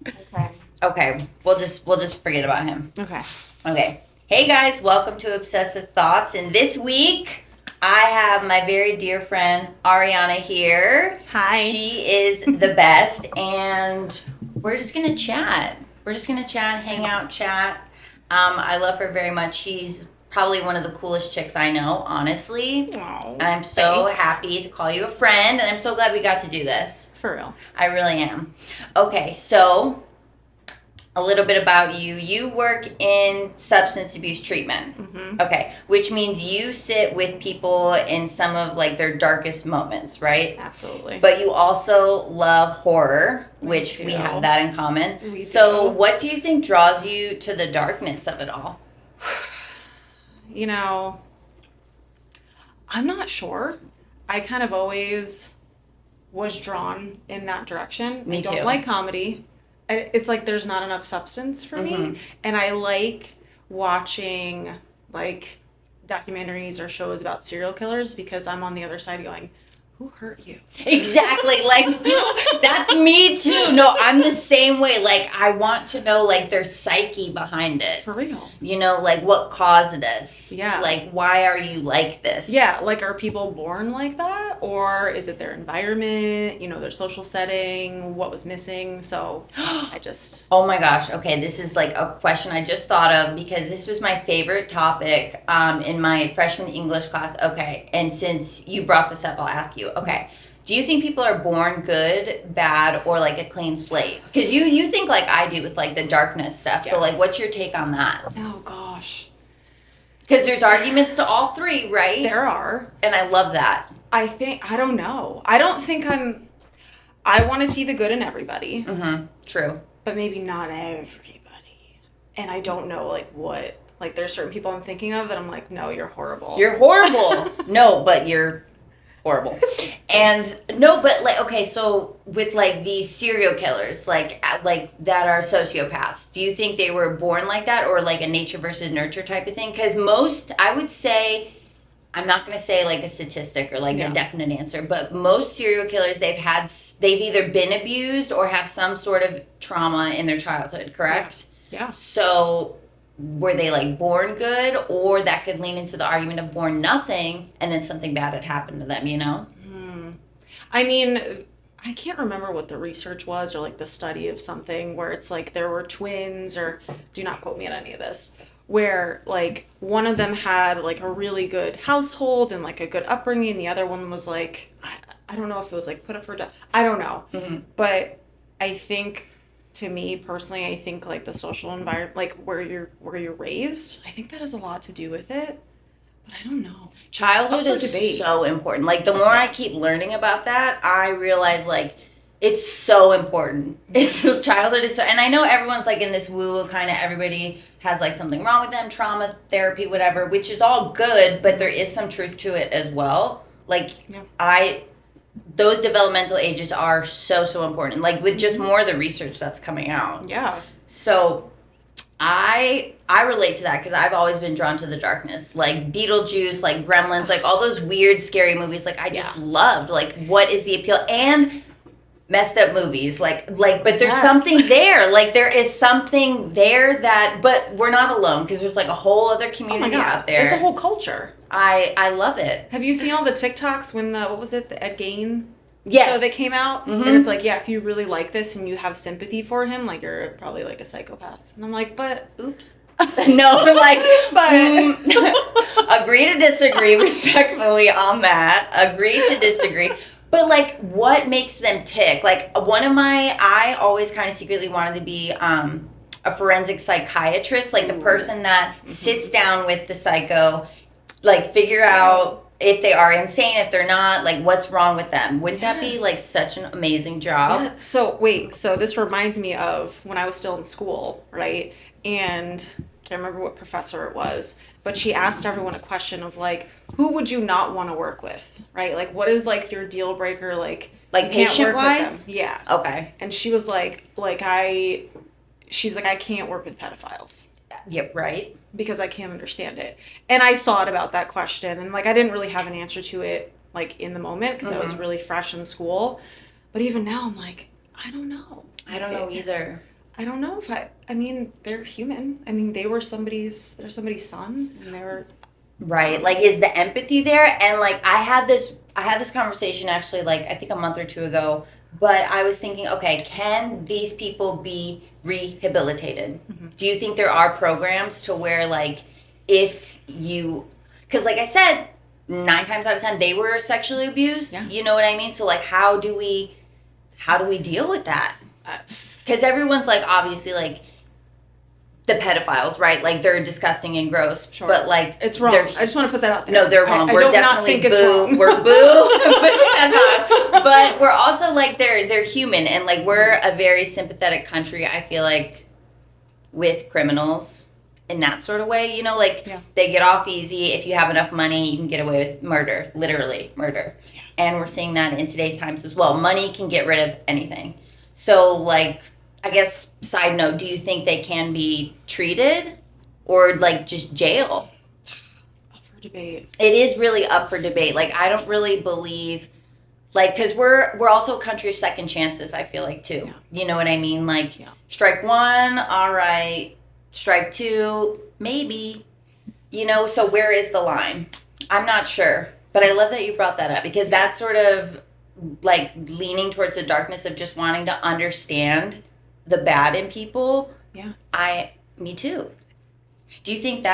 Okay. Okay, we'll just forget about him. Okay. Okay. Hey guys, welcome to Obsessive Thoughts. And this week I have my very dear friend Ariana here. Hi. She is the best, and we're just gonna chat. We're just gonna chat, hang out, chat. I love her very much. She's probably one of the coolest chicks I know, honestly. Oh, And I'm so thanks. happy to call you a friend, and I'm so glad we got to do this. For real. I really am. Okay, so a little bit about you. You work in substance abuse treatment. Mm-hmm. Okay, which means you sit with people in some of like their darkest moments, right? Absolutely. But you also love horror, We which do. we have that in common. We So, do. what do you think draws you to the darkness of it all? You know, I'm not sure. I kind of always was drawn in that direction. Me I don't too. like comedy. It's like there's not enough substance for Mhm. me. And I like watching like documentaries or shows about serial killers because I'm on the other side going, who hurt you? Exactly. Like, that's me too. No, I'm the same way. Like, I want to know, like, their psyche behind it. For real. You know, like, what caused this? Yeah. Like, why are you like this? Yeah, like are people born like that? Or is it their environment, their social setting, what was missing? So I just. Oh my gosh. Okay, this is like a question I just thought of because this was my favorite topic in my freshman English class. Okay, and since you brought this up, I'll ask you. Okay, do you think people are born good, bad, or like a clean slate? Because you think like I do with like the darkness stuff. So Yeah. like, what's your take on that? Oh gosh. Because there's arguments to all three, right? There are. And I love that. I don't know. I don't think I want to see the good in everybody, Mm-hmm. True. but maybe not everybody. And I don't know like there's certain people I'm thinking of that I'm like, no, you're horrible. You're horrible. No, but you're horrible. And no, but like okay, so with like these serial killers, like that are sociopaths, do you think they were born like that or like a nature versus nurture type of thing? Because most, I would say, I'm not going to say like a statistic or like Yeah. a definite answer, but most serial killers they've either been abused or have some sort of trauma in their childhood, correct? Yeah. So were they like born good, or that could lean into the argument of born nothing and then something bad had happened to them, you know? I mean, I can't remember what the research was or like the study of something where it's like there were twins, or do not quote me on any of this, where like one of them had like a really good household and like a good upbringing, and the other one was like, I don't know if it was like put up for death. I don't know. But I think, to me personally, I think like the social environment, like where you're raised, I think that has a lot to do with it. But I don't know. Childhood Up for is debate. so important. Like the more I keep learning about that, I realize like it's so important. It's childhood is so, and I know everyone's like in this woo kind of, everybody has like something wrong with them, trauma, therapy, whatever, which is all good, but there is some truth to it as well. Like Yeah. those developmental ages are so important. Like with just more of the research that's coming out. Yeah. So I relate to that because I've always been drawn to the darkness, like Beetlejuice, like Gremlins, like all those weird, scary movies. Like I just loved. Like, what is the appeal? And messed up movies, but there's Yes. something there. Like there is something there but we're not alone because there's like a whole other Oh my community God. out there. It's a whole culture. I love it. Have you seen all the TikToks when what was it, the Ed Gein Yes. show that came out? Mhm. And it's like, yeah, if you really like this and you have sympathy for him, like you're probably like a psychopath. And I'm like, but Oops. No, like, but agree to disagree respectfully on that. Agree to disagree. But like, what makes them tick? Like, I always kind of secretly wanted to be a forensic psychiatrist, like the person that sits down with the psycho, like figure out if they are insane, if they're not, like what's wrong with them. Wouldn't that be like such an amazing job? Yeah. So wait, so this reminds me of when I was still in school, right? And can't remember what professor it was, but she asked everyone a question of like, who would you not want to work with, right? Like, what is like your deal breaker? Like you can't work with patient-wise? them. Yeah. Okay. And she was she's like, I can't work with pedophiles Yep, right. because I can't understand it. And I thought about that question, and like I didn't really have an answer to it like in the moment because I was really fresh in school. But even now I'm like, I don't know. I don't know either. I don't know if I mean, they're human. I mean, they're somebody's son, and they were, Right. Like, is the empathy there? And like, I had this conversation actually, like, I think a month or two ago, but I was thinking, okay, can these people be rehabilitated? Do you think there are programs to where, like, if you, because like I said, 9 times out of 10 they were sexually abused. Yeah. You know what I mean? So like, how do we deal with that? uh, Because everyone's like, obviously, like, the pedophiles, right? Like, they're disgusting and gross. sure. But like, It's wrong. they're I just want to put that out there. no, they're wrong. I We're don't not definitely think it's boo. wrong. We're boo. But we're also like, they're human, and like, we're a very sympathetic country. I feel like with criminals in that sort of way, you know, like, Yeah. they get off easy. If you have enough money, you can get away with murder, literally murder. Yeah. And we're seeing that in today's times as well. Money can get rid of anything. So like, I guess, side note, do you think they can be treated or like just jail? Up for debate. It is really up for debate. Like, I don't really believe, like, because we're also a country of second chances, I feel like, too. Yeah. You know what I mean? Like, Yeah. strike one, all right. Strike two, maybe. You know, so where is the line? I'm not sure. But I love that you brought that up, because that's sort of like leaning towards the darkness of just wanting to understand the bad in people. Yeah. Me too. Do you think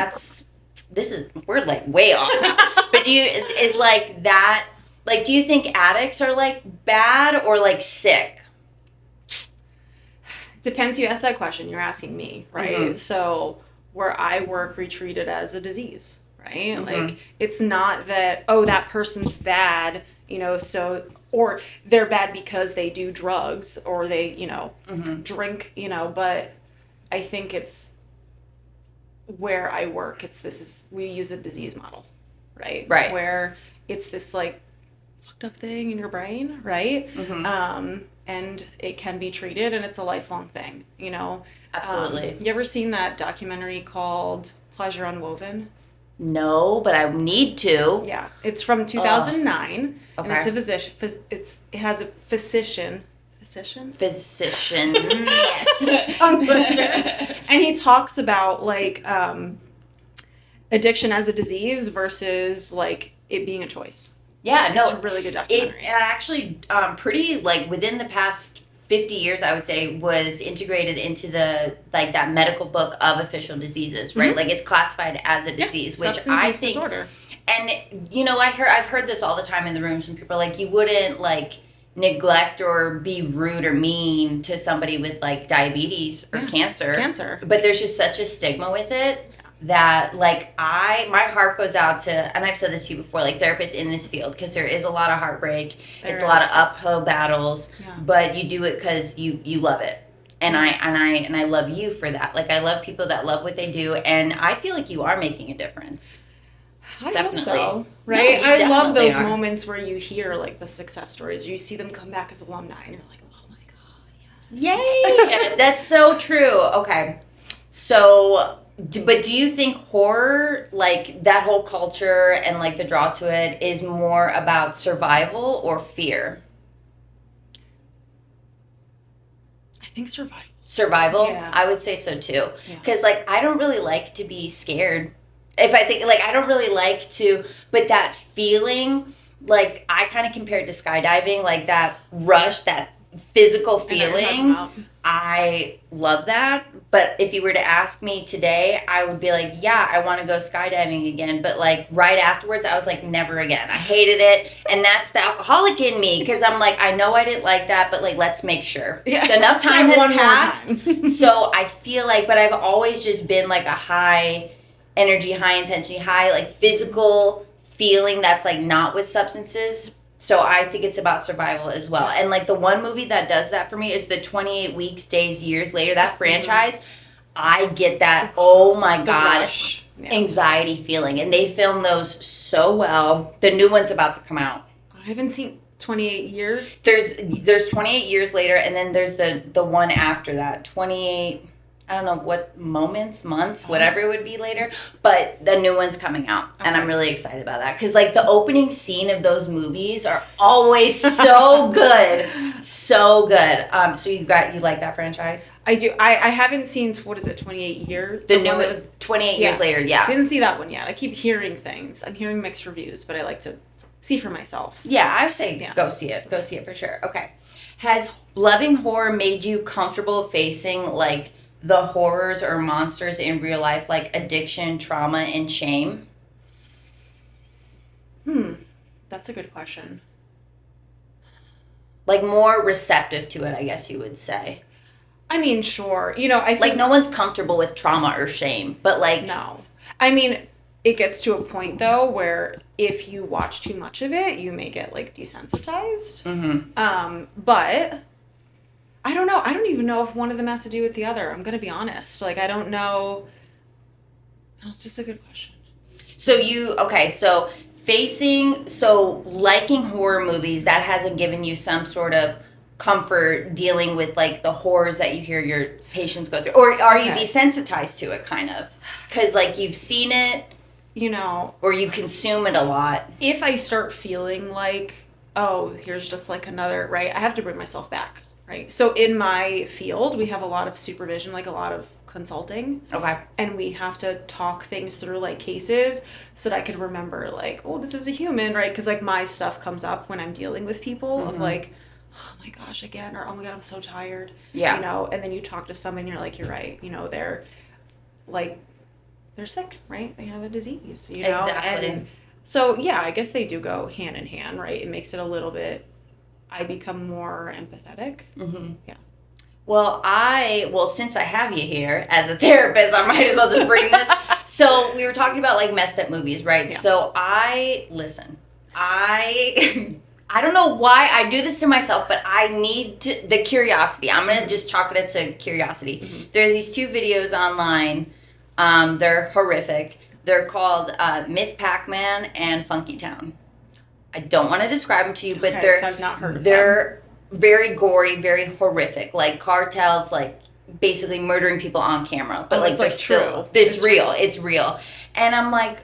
we're like way off now. But is like that, like, do you think addicts are like bad or like sick? Depends who you ask that question. You're asking me, right? Mhm. So where I work, we treat it as a disease, right? Mhm. Like, it's not that, oh, that person's bad, so, or they're bad because they do drugs or they, drink, but I think it's where I work. We use the disease model, right? Right. Where it's this like fucked up thing in your brain, right? And it can be treated, and it's a lifelong thing, Absolutely. You ever seen that documentary called Pleasure Unwoven? No, but I need to. Yeah, it's from 2009, and Okay. it's a physician. It has a physician. Yes. Tongue twister. And he talks about like addiction as a disease versus like it being a choice. Yeah, no. It's a really good documentary. It actually pretty, like, within the past 50 years, I would say, was integrated into the, like, that medical book of official diseases, right? Mhm. Like, it's classified as a disease, which Substance I use think, disorder. and I've heard this all the time in the rooms when people are like, you wouldn't like neglect or be rude or mean to somebody with like diabetes or cancer, but there's just such a stigma with it that like my heart goes out to, and I've said this to you before, like, therapists in this field, because there is a lot of heartbreak. It's a lot of uphill battles, but you do it because you love it. And I love you for that. Like, I love people that love what they do, and I feel like you are making a difference. I Definitely. hope so, No, right? you I love definitely those are. moments where you hear like the success stories, or you see them come back as alumni, and you're like, oh my god, yes. Yay! That's so true. Okay. So, but do you think horror, like that whole culture and like the draw to it, is more about survival or fear? I think survival. Survival? Yeah. I would say so too. Yeah. Because, like, I don't really like to be scared. If I think, like, I don't really like to, but that feeling, like, I kind of compare it to skydiving, like that rush, that physical I know what you're talking feeling. about. I love that. But if you were to ask me today, I would be like, yeah, I want to go skydiving again. But like right afterwards, I was like, never again. I hated it. And that's the alcoholic in me, because I'm like, I know I didn't like that, but like, let's make sure. Yeah, Enough time one has more passed. time. So I feel like, but I've always just been like a high energy, high intensity, high like physical feeling that's like not with substances. So I think it's about survival as well. And like the one movie that does that for me is the 28 Weeks, Days, Years Later, that franchise. I get that, oh my The God, rush. Yeah. anxiety feeling. And they film those so well. The new one's about to come out. I haven't seen 28 years. There's 28 Years Later, and then there's the one after that, 28. I don't know what months, whatever it would be later, but the new one's coming out, and I'm really excited about that because like the opening scene of those movies are always so good, so good. So you like that franchise? I do. I haven't seen, what is it, 28 years? The new one was 28 years later. Yeah, didn't see that one yet. I keep hearing things. I'm hearing mixed reviews, but I like to see for myself. Yeah, I would say go see it. Go see it for sure. Okay, has loving horror made you comfortable facing like the horrors or monsters in real life, like addiction, trauma, and shame? That's a good question. Like more receptive to it, I guess you would say. I mean, sure. You know, I think... Like no one's comfortable with trauma or shame, but like... No. I mean, it gets to a point, though, where if you watch too much of it, you may get, like, desensitized. Mm-hmm. But... I don't know. I don't even know if one of them has to do with the other. I'm going to be honest. Like, I don't know. That's just a good question. So liking horror movies, that hasn't given you some sort of comfort dealing with, like, the horrors that you hear your patients go through? Or are you desensitized to it, kind of? Because, like, you've seen it, you know. Or you consume it a lot. If I start feeling like, oh, here's just, like, another, right, I have to bring myself back. Right. So in my field, we have a lot of supervision, like a lot of consulting. Okay. And we have to talk things through, like, cases so that I can remember, like, oh, this is a human, right? Because, like, my stuff comes up when I'm dealing with people of, like, oh, my gosh, again, or, oh, my God, I'm so tired. Yeah. You know, and then you talk to someone, you're like, you're right. You know, they're, like, they're sick, right? They have a disease, you know? Exactly. And so, yeah, I guess they do go hand in hand, right? It makes it a little bit... I become more empathetic. Mm-hmm. Yeah. Well, since I have you here as a therapist, I might as well just bring this. So we were talking about like messed up movies, right? Yeah. So I don't know why I do this to myself, but I need the curiosity. I'm going to just chalk it to curiosity. Mm-hmm. There's these two videos online. They're horrific. They're called Miss Pac-Man and Funky Town. I don't want to describe them to you, but I've not heard of they're very gory, very horrific, like cartels, like basically murdering people on camera. But like, it's true. It's real. It's real. And I'm like,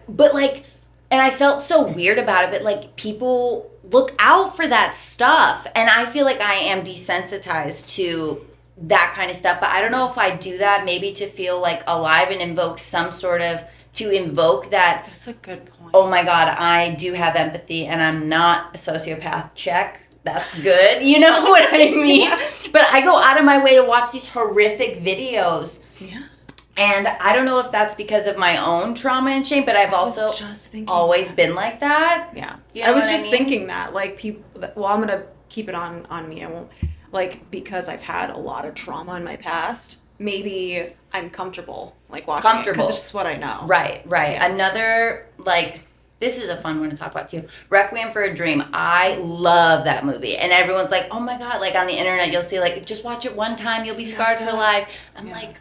and I felt so weird about it, but like people look out for that stuff. And I feel like I am desensitized to that kind of stuff. But I don't know if I do that maybe to feel like alive and invoke that. That's a good point. Oh my God, I do have empathy and I'm not a sociopath. Check. That's good. You know what I mean? Yeah. But I go out of my way to watch these horrific videos. Yeah. And I don't know if that's because of my own trauma and shame, but I've also always been like that. Yeah. You know I was just thinking that, like, people, well, I'm going to keep it on me. I won't, like, because I've had a lot of trauma in my past, maybe I'm comfortable, like, watching it. Because it's just what I know. Right. Yeah. Another, like, this is a fun one to talk about, too. Requiem for a Dream. I love that movie. And everyone's like, oh, my God. Like, on the internet, you'll see, like, just watch it one time. You'll be scarred for life. I'm like...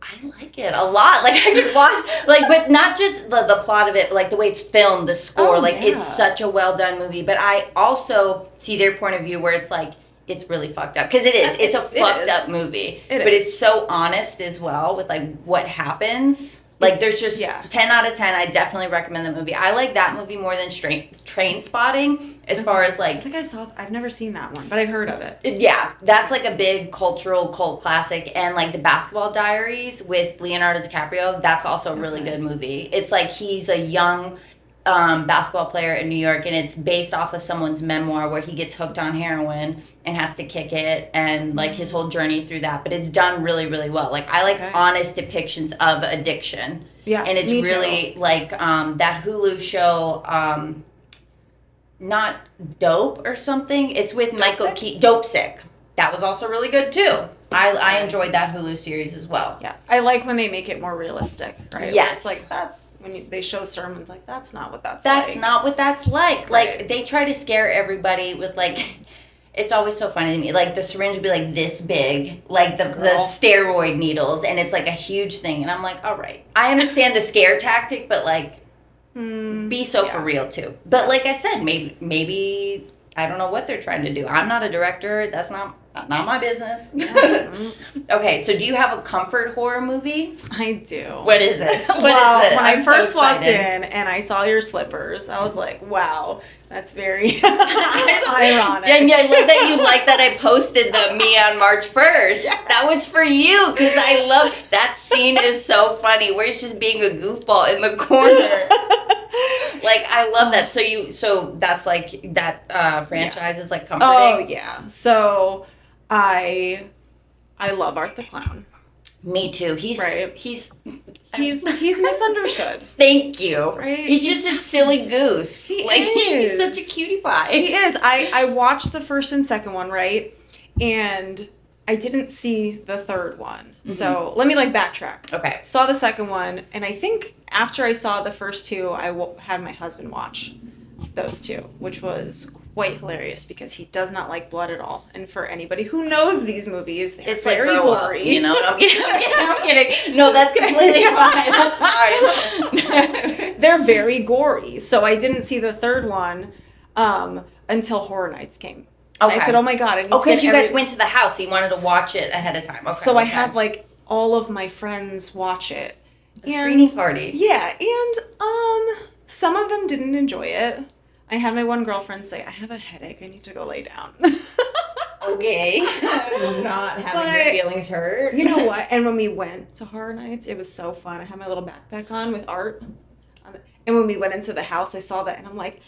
I like it a lot. Like, I could watch, like, but not just the plot of it, but, like, the way it's filmed, the score. It's such a well-done movie. But I also see their point of view where it's, like, it's really fucked up. Because it is. It's a fucked up movie. But it's so honest as well with, like, what happens. Like, there's just 10 out of 10. I definitely recommend the movie. I like that movie more than Train Spotting as far as, like... I think I've never seen that one, but I've heard of it. Yeah, that's, like, a big cultural cult classic. And, like, The Basketball Diaries with Leonardo DiCaprio, that's also a really good movie. It's, like, he's a young... basketball player in New York, and it's based off of someone's memoir where he gets hooked on heroin and has to kick it, and like his whole journey through that. But it's done really, really well. Like, I like honest depictions of addiction. Yeah, and it's really like that Hulu show, not Dope or something. It's with Michael Keaton. Dope Sick. That was also really good too. I enjoyed that Hulu series as well. Yeah. I like when they make it more realistic, right? Yes. It's like, that's when they show sermons, like, that's not what that's like. That's not what that's like. Right. Like, they try to scare everybody with, like, it's always so funny to me. Like, the syringe would be, like, this big, like, the steroid needles, and it's, like, a huge thing. And I'm like, all right. I understand the scare tactic, but, like, be for real, too. But, like I said, maybe I don't know what they're trying to do. I'm not a director. That's not Not my business. Mm-hmm. Okay, so do you have a comfort horror movie? I do. What is it? What Well, is it? when I I'm so first walked excited. in and I saw your slippers, I was like, wow, that's very ironic. And I love that you like that I posted the me on March 1st. Yes. That was for you because I love that scene is so funny where he's just being a goofball in the corner. Like I love that. So that's like that franchise is like comforting. Oh yeah. So I love Art the Clown. Me too. Right. He's misunderstood. Thank you. Right? He's just a silly goose. He He's is. such a cutie pie. He is. I watched the first and second one, right? And I didn't see the third one. Mm-hmm. So let me backtrack. Okay. Saw the second one, and I think after I saw the first two, I had my husband watch those two, which was quite hilarious because he does not like blood at all. And for anybody who knows these movies, they're it's very like gory. Up, you know, I'm kidding. No, that's completely fine. That's fine. They're very gory. So I didn't see the third one until Horror Nights came. Okay. I said, oh my God. I need to because you guys went to the house, so you wanted to watch it ahead of time. Okay. So I had all of my friends watch it. A screening party. Yeah, and some of them didn't enjoy it. I had my one girlfriend say, I have a headache, I need to go lay down. Okay. Not having your feelings hurt. You know what? And when we went to Horror Nights, it was so fun. I had my little backpack on with art. And when we went into the house, I saw that, and I'm like,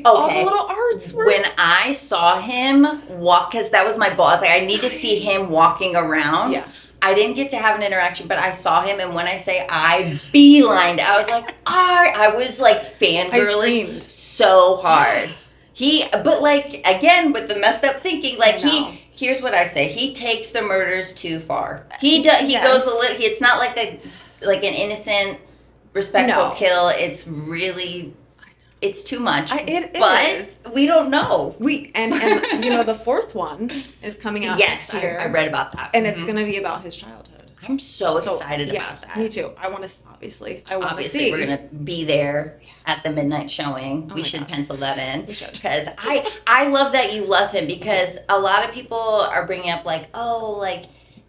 all the little arts were... When I saw him walk, because that was my goal. I was like, I need to see him walking around. Yes. I didn't get to have an interaction, but I saw him, and when I say I beelined, I was like, I was like fangirling so hard. But again, with the messed up thinking, here's what I say. He takes the murders too far. He goes a little, it's not like an innocent, respectful kill. It's really... It's too much. But we don't know. And the fourth one is coming out next year. I read about that. And it's going to be about his childhood. I'm so excited about that. Me too. I want to see. Obviously, we're going to be there at the midnight showing. We should pencil that in. We should. Because I love that you love him because a lot of people are bringing up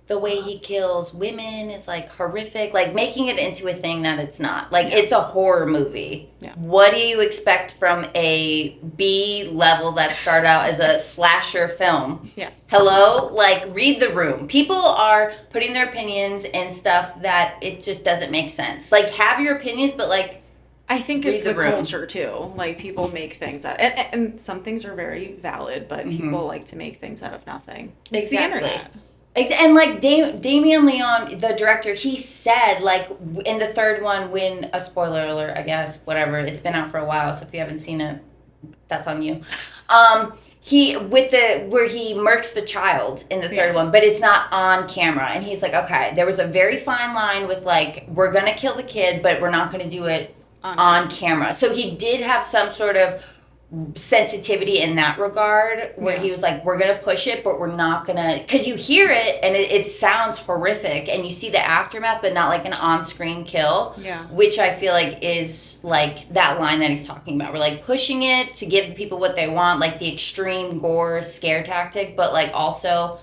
the way he kills women is horrific, making it into a thing that it's not. It's a horror movie. Yeah. What do you expect from a B level that started out as a slasher film? Yeah. Hello? Read the room. People are putting their opinions and stuff that it just doesn't make sense. Have your opinions, but I think it's the culture too. People make things out, and some things are very valid, but people like to make things out of nothing. It's the internet. And Damien Leone, the director, he said in the third one, when a spoiler alert, I guess, whatever, it's been out for a while, so if you haven't seen it, that's on you. Where he murks the child in the third one, but it's not on camera, and he's like, okay, there was a very fine line with we're gonna kill the kid, but we're not gonna do it on camera. So he did have some sort of sensitivity in that regard where he was like, we're gonna push it, but we're not gonna, because you hear it and it sounds horrific and you see the aftermath, but not an on-screen kill, which I feel is that line that he's talking about. We're pushing it to give people what they want, the extreme gore scare tactic, but also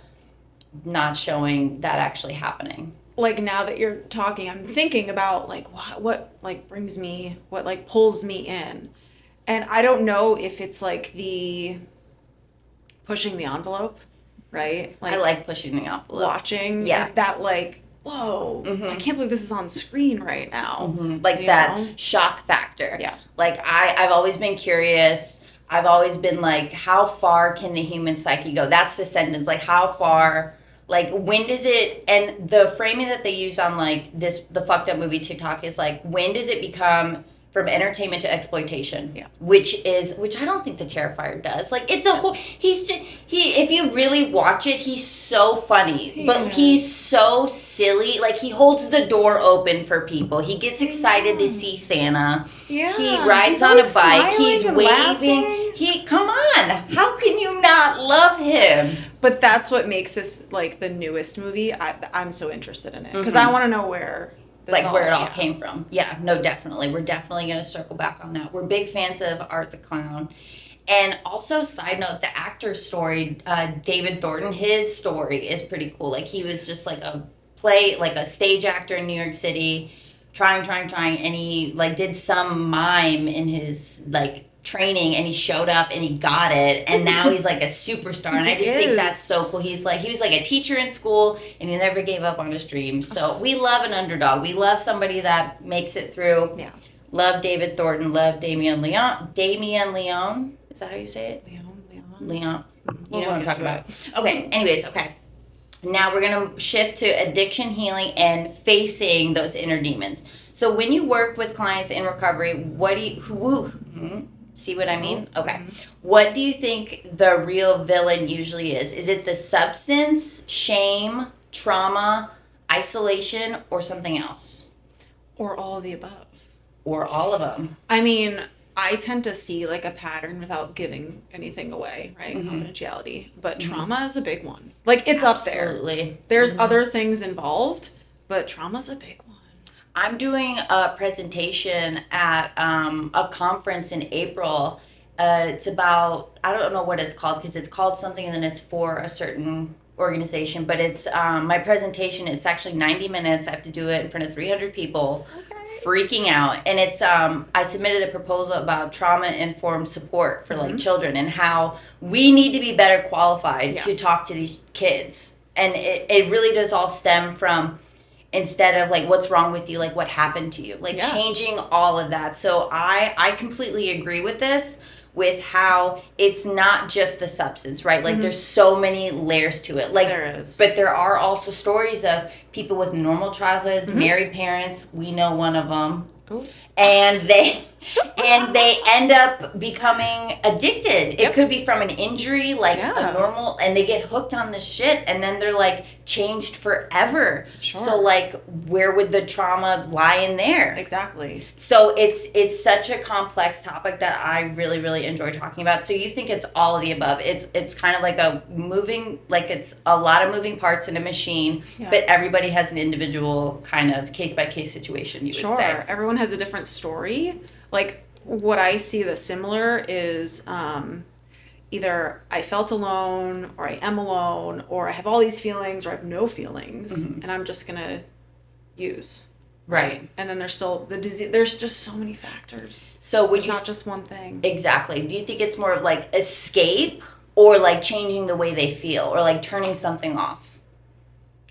not showing that actually happening. Now that you're talking, I'm thinking about what brings me, what pulls me in. And I don't know if it's the pushing the envelope, right? I like pushing the envelope. Watching that whoa, I can't believe this is on screen right now. That shock factor. Yeah. I've always been curious. I've always been how far can the human psyche go? That's the sentence. How far, when does it, and the framing that they use on the fucked up movie TikTok is when does it become from entertainment to exploitation, which I don't think the Terrifier does. It's a whole. If you really watch it, he's so funny, but he's so silly. He holds the door open for people. He gets excited to see Santa. Yeah, he rides on a bike. He's waving. Laughing. Come on, how can you not love him? But that's what makes this the newest movie. I'm so interested in it because I want to know where. Where it all came from. Yeah, no, definitely. We're definitely going to circle back on that. We're big fans of Art the Clown. And also, side note, the actor's story, David Thornton, his story is pretty cool. Like, he was just like like a stage actor in New York City, trying, and he like did some mime in his like training, and he showed up and he got it, and now he's like a superstar. And I just think that's so cool. He was like a teacher in school, and he never gave up on his dreams. So we love an underdog. We love somebody that makes it through. Yeah. Love David Thornton. Love Damien Leon. Is that how you say it? Leon. You know what I'm talking about. Okay. Anyways. Okay. Now we're gonna shift to addiction healing and facing those inner demons. So when you work with clients in recovery, what do you see what I mean? Okay. What do you think the real villain usually is? Is it the substance, shame, trauma, isolation, or something else? Or all of the above. Or all of them. I mean, I tend to see like a pattern without giving anything away, right? Confidentiality. But trauma is a big one. Like, it's Absolutely. up there. There's other things involved, but trauma's a big one. I'm doing a presentation at a conference in April. It's about, I don't know what it's called because it's called something and then it's for a certain organization. But it's my presentation. It's actually 90 minutes. I have to do it in front of 300 people. Freaking out. And it's I submitted a proposal about trauma-informed support for like children and how we need to be better qualified to talk to these kids. And it really does all stem from, instead of like what's wrong with you, like what happened to you, like changing all of that. So I completely agree with this, with how it's not just the substance, right? Like there's so many layers to it. Like there is. But there are also stories of people with normal childhoods, married parents. We know one of them. Ooh. And they end up becoming addicted. It could be from an injury, like a normal, and they get hooked on this shit, and then they're like changed forever. Sure. So like, where would the trauma lie in there? Exactly. So it's such a complex topic that I really, really enjoy talking about. So you think it's all of the above. It's kind of like it's a lot of moving parts in a machine, but everybody has an individual kind of case-by-case situation, you would say. Everyone has a different story. Like, what I see that's similar is either I felt alone, or I am alone, or I have all these feelings, or I have no feelings, and I'm just going to use. Right. And then there's still the disease. There's just so many factors. So it's not just one thing. Exactly. Do you think it's more of like escape, or like changing the way they feel, or like turning something off?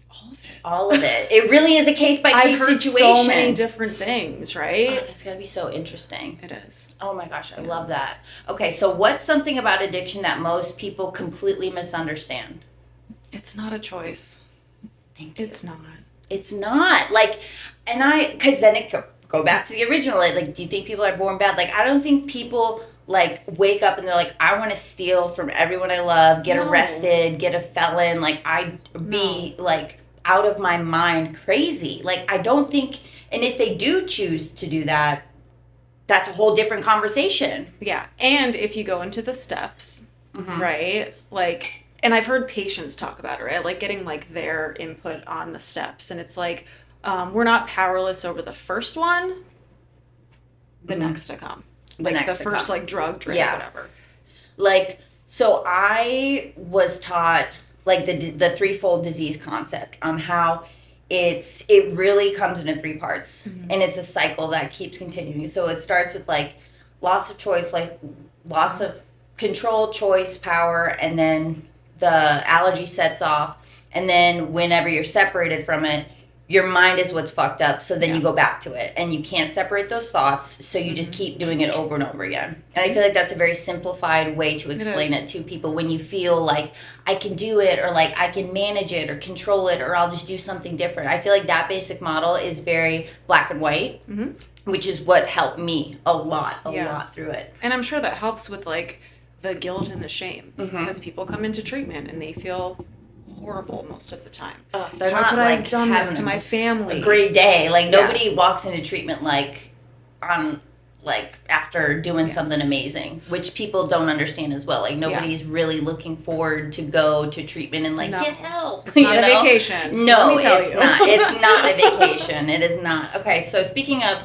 All of it. All of it. It really is a case-by-case situation. I've heard so many different things, right? Oh, that's gotta be so interesting. It is. Oh my gosh, I love that. Okay, so what's something about addiction that most people completely misunderstand? It's not a choice. Thank you. It's not. It's not. Like, because then it go back to the original. Like, do you think people are born bad? Like, I don't think people like wake up and they're like, I want to steal from everyone I love, get arrested, get a felon. Like, I'd be like out of my mind crazy. Like, I don't think, and if they do choose to do that, that's a whole different conversation. Yeah. And if you go into the steps, right? Like, and I've heard patients talk about it, right? Like getting like their input on the steps. And it's like, we're not powerless over the first one, the next to come. Like the first like drug trip, whatever. Like, so I was taught like the threefold disease concept on how it really comes into three parts, and it's a cycle that keeps continuing. So it starts with like loss of choice, like loss of control, choice, power, and then the allergy sets off, and then whenever you're separated from it, your mind is what's fucked up, so then you go back to it, and you can't separate those thoughts, so you just keep doing it over and over again. And I feel like that's a very simplified way to explain it to people. When you feel like I can do it, or like I can manage it or control it, or I'll just do something different. I feel like that basic model is very black and white, which is what helped me a lot through it. And I'm sure that helps with like the guilt and the shame, because people come into treatment and they feel horrible most of the time. How could I have done this to my family? A great day. Like nobody walks into treatment like after doing something amazing, which people don't understand as well. Like nobody's really looking forward to go to treatment and like get help. It's not a vacation. No, it's not. It's not a vacation. It is not. Okay, so speaking of,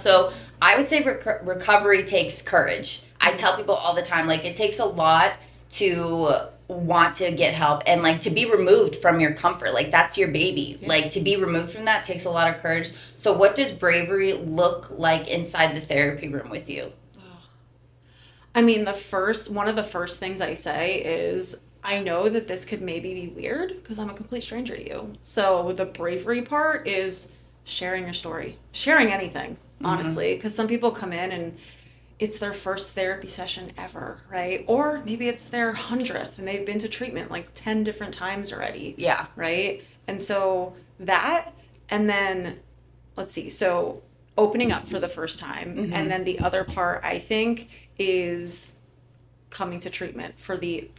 I would say recovery takes courage. I tell people all the time, like, it takes a lot to want to get help and like to be removed from your comfort. Like, that's your baby. Yeah. Like, to be removed from that takes a lot of courage. So what does bravery look like inside the therapy room with you? I mean, one of the first things I say is, I know that this could maybe be weird because I'm a complete stranger to you. So the bravery part is sharing your story, sharing anything, honestly, because some people come in and it's their first therapy session ever, right? Or maybe it's their 100th and they've been to treatment like 10 different times already, Yeah. right? And so that, and then let's see, so opening up for the first time. And then the other part, I think, is coming to treatment for the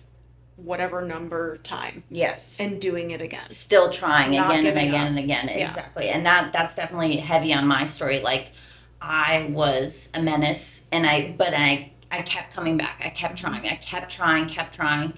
whatever number time Yes. and doing it again. Still trying Not again and giving again up. and again. Yeah. Exactly. And that's definitely heavy on my story. Like, I was a menace and I kept coming back. I kept trying. I kept trying,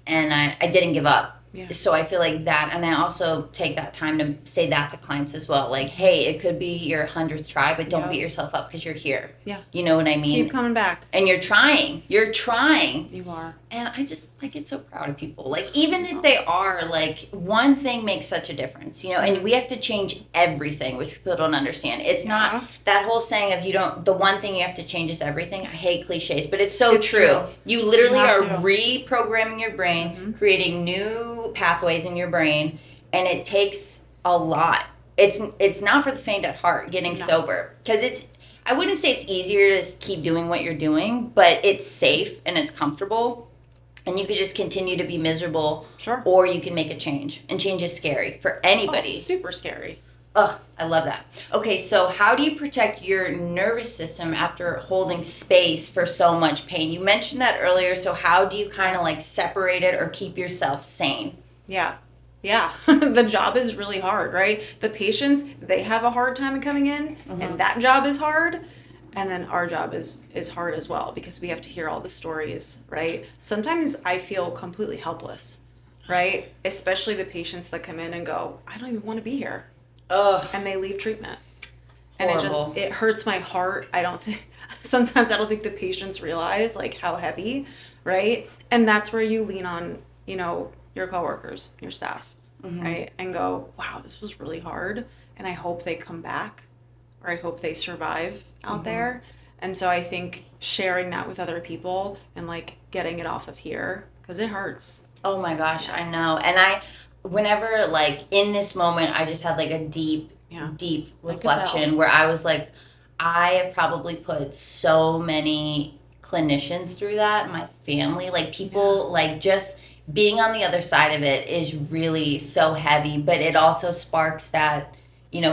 and I didn't give up. Yeah. So I feel like that, and I also take that time to say that to clients as well. Like, hey, it could be your 100th try, but don't Yep. beat yourself up because you're here. Yeah. You know what I mean? Keep coming back. And you're trying. You're trying. You are. And I just, like, get so proud of people. Like, even if they are, like, one thing makes such a difference, you know? And we have to change everything, which people don't understand. It's not that whole saying of the one thing you have to change is everything. I hate cliches, but it's so true. You literally You have are to. reprogramming your brain, creating new pathways in your brain, and it takes a lot. It's not for the faint at heart, getting sober. Because I wouldn't say it's easier to keep doing what you're doing, but it's safe and it's comfortable. And you could just continue to be miserable. Sure. Or you can make a change. And change is scary for anybody. Oh, super scary. Ugh, I love that. Okay, so how do you protect your nervous system after holding space for so much pain? You mentioned that earlier, so how do you kind of like separate it or keep yourself sane? Yeah. Yeah. The job is really hard, right? The patients, they have a hard time coming in, and that job is hard. And then our job is hard as well because we have to hear all the stories, right? Sometimes I feel completely helpless, right? Especially the patients that come in and go, I don't even want to be here. Ugh. And they leave treatment. Horrible. And it hurts my heart. Sometimes I don't think the patients realize like how heavy, right? And that's where you lean on, your coworkers, your staff, right? And go, wow, this was really hard. And I hope they come back, or I hope they survive out there. And so I think sharing that with other people and like getting it off of here, because it hurts. Oh my gosh, I know. And whenever like in this moment, I just had like a deep reflection where I was like, I have probably put so many clinicians through that, my family, like people, like just being on the other side of it is really so heavy, but it also sparks that,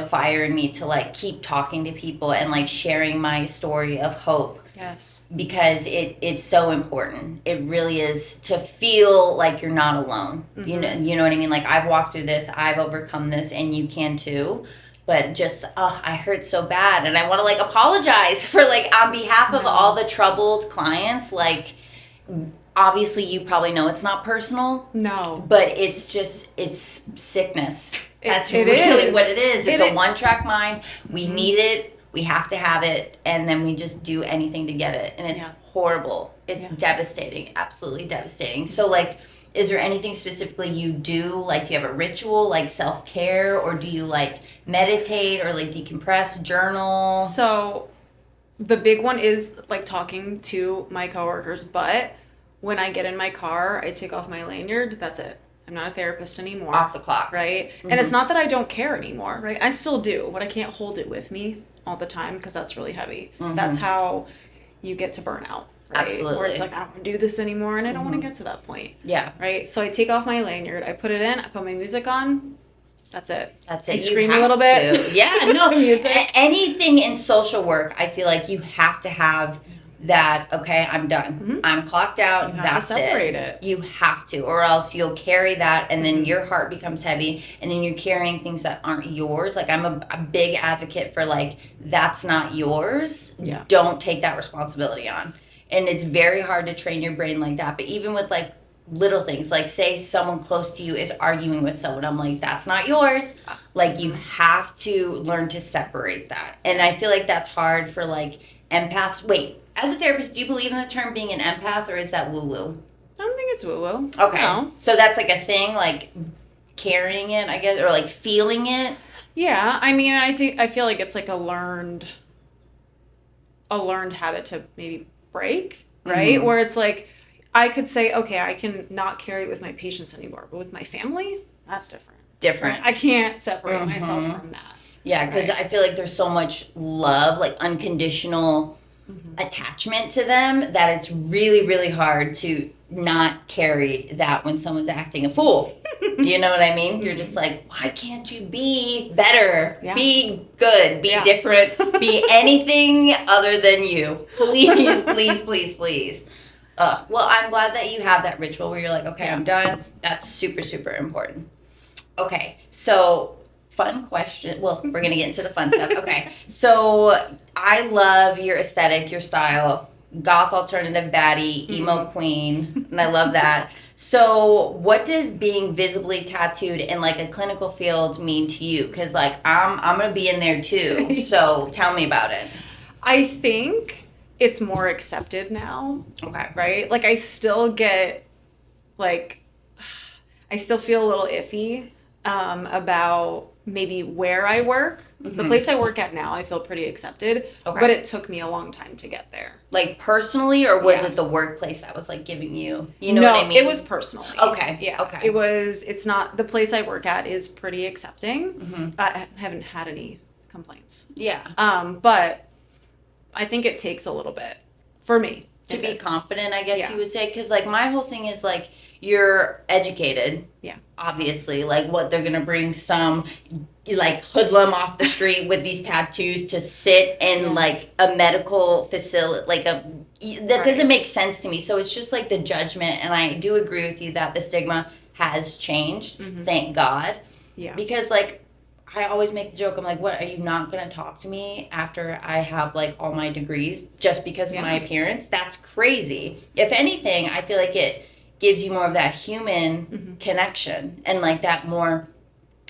fire in me to like keep talking to people and like sharing my story of hope. Yes. Because it's so important. It really is to feel like you're not alone. You know what I mean? Like, I've walked through this, I've overcome this, and you can too. But just, I hurt so bad. And I want to like apologize for like on behalf of all the troubled clients. Like, obviously you probably know it's not personal. No. But it's sickness. That's It really is. what it is. It's It a one-track mind. We need it. We have to have it. And then we just do anything to get it. And it's horrible. It's devastating. Absolutely devastating. So, like, is there anything specifically you do? Like, do you have a ritual, like self-care? Or do you, like, meditate or, like, decompress, journal? So the big one is, like, talking to my coworkers. But when I get in my car, I take off my lanyard. That's it. I'm not a therapist anymore. Off the clock. Right? And it's not that I don't care anymore, right? I still do, but I can't hold it with me all the time because that's really heavy. That's how you get to burnout, right? Absolutely. Where it's like, I don't want to do this anymore, and I don't want to get to that point. Yeah. Right? So I take off my lanyard, I put it in, I put my music on. That's it. That's it. I You scream a have little bit. to. Yeah, no. To music. Anything in social work, I feel like you have to have that, okay, I'm done. I'm clocked out. You have That's to separate it. You have to, or else you'll carry that and then your heart becomes heavy and then you're carrying things that aren't yours. Like, I'm a big advocate for, like, that's not yours. Yeah. Don't take that responsibility on. And it's very hard to train your brain like that. But even with, like, little things, like say someone close to you is arguing with someone, I'm like, that's not yours. Like, you have to learn to separate that. And I feel like that's hard for, like, empaths. Wait, as a therapist, do you believe in the term being an empath, or is that woo-woo? I don't think it's woo-woo. Okay. No. So that's like a thing, like carrying it, I guess, or like feeling it. Yeah, I mean, I feel like it's like a learned habit to maybe break, right? Mm-hmm. Where it's like I could say, okay, I can not carry it with my patients anymore, but with my family, that's different. Different. I can't separate myself from that. Yeah, because Right. I feel like there's so much love, like unconditional attachment to them, that it's really, really hard to not carry that when someone's acting a fool. You know what I mean? You're just like, why can't you be better? Yeah. Be good. Be Yeah. different. Be anything other than you. Please, please, please, please. Well, I'm glad that you have that ritual where you're like, okay, I'm done. That's super, super important. Okay, so fun question. Well, we're going to get into the fun stuff. Okay, so I love your aesthetic, your style. Goth alternative baddie, emo queen, and I love that. So, what does being visibly tattooed in like a clinical field mean to you? Because like I'm gonna be in there too. So tell me about it. I think it's more accepted now. Okay. Right? Like I still get like I still feel a little iffy about maybe where I work. The place I work at now, I feel pretty accepted, but it took me a long time to get there. Like personally, or was Yeah. it the workplace that was like giving you, you know what I mean? It was personally. Okay. Yeah. Okay. It's not, the place I work at is pretty accepting. I haven't had any complaints. Yeah. But I think it takes a little bit for me To be confident, I guess Yeah. you would say. Because like my whole thing is like, you're educated. Yeah. Obviously, like what they're gonna bring some like hoodlum off the street with these tattoos to sit in like a medical facility, like that doesn't make sense to me. So it's just like the judgment, and I do agree with you that the stigma has changed. Thank God. Yeah. Because like I always make the joke, I'm like, what, are you not gonna talk to me after I have like all my degrees just because of my appearance? That's crazy. If anything, I feel like it gives you more of that human connection, and like that more,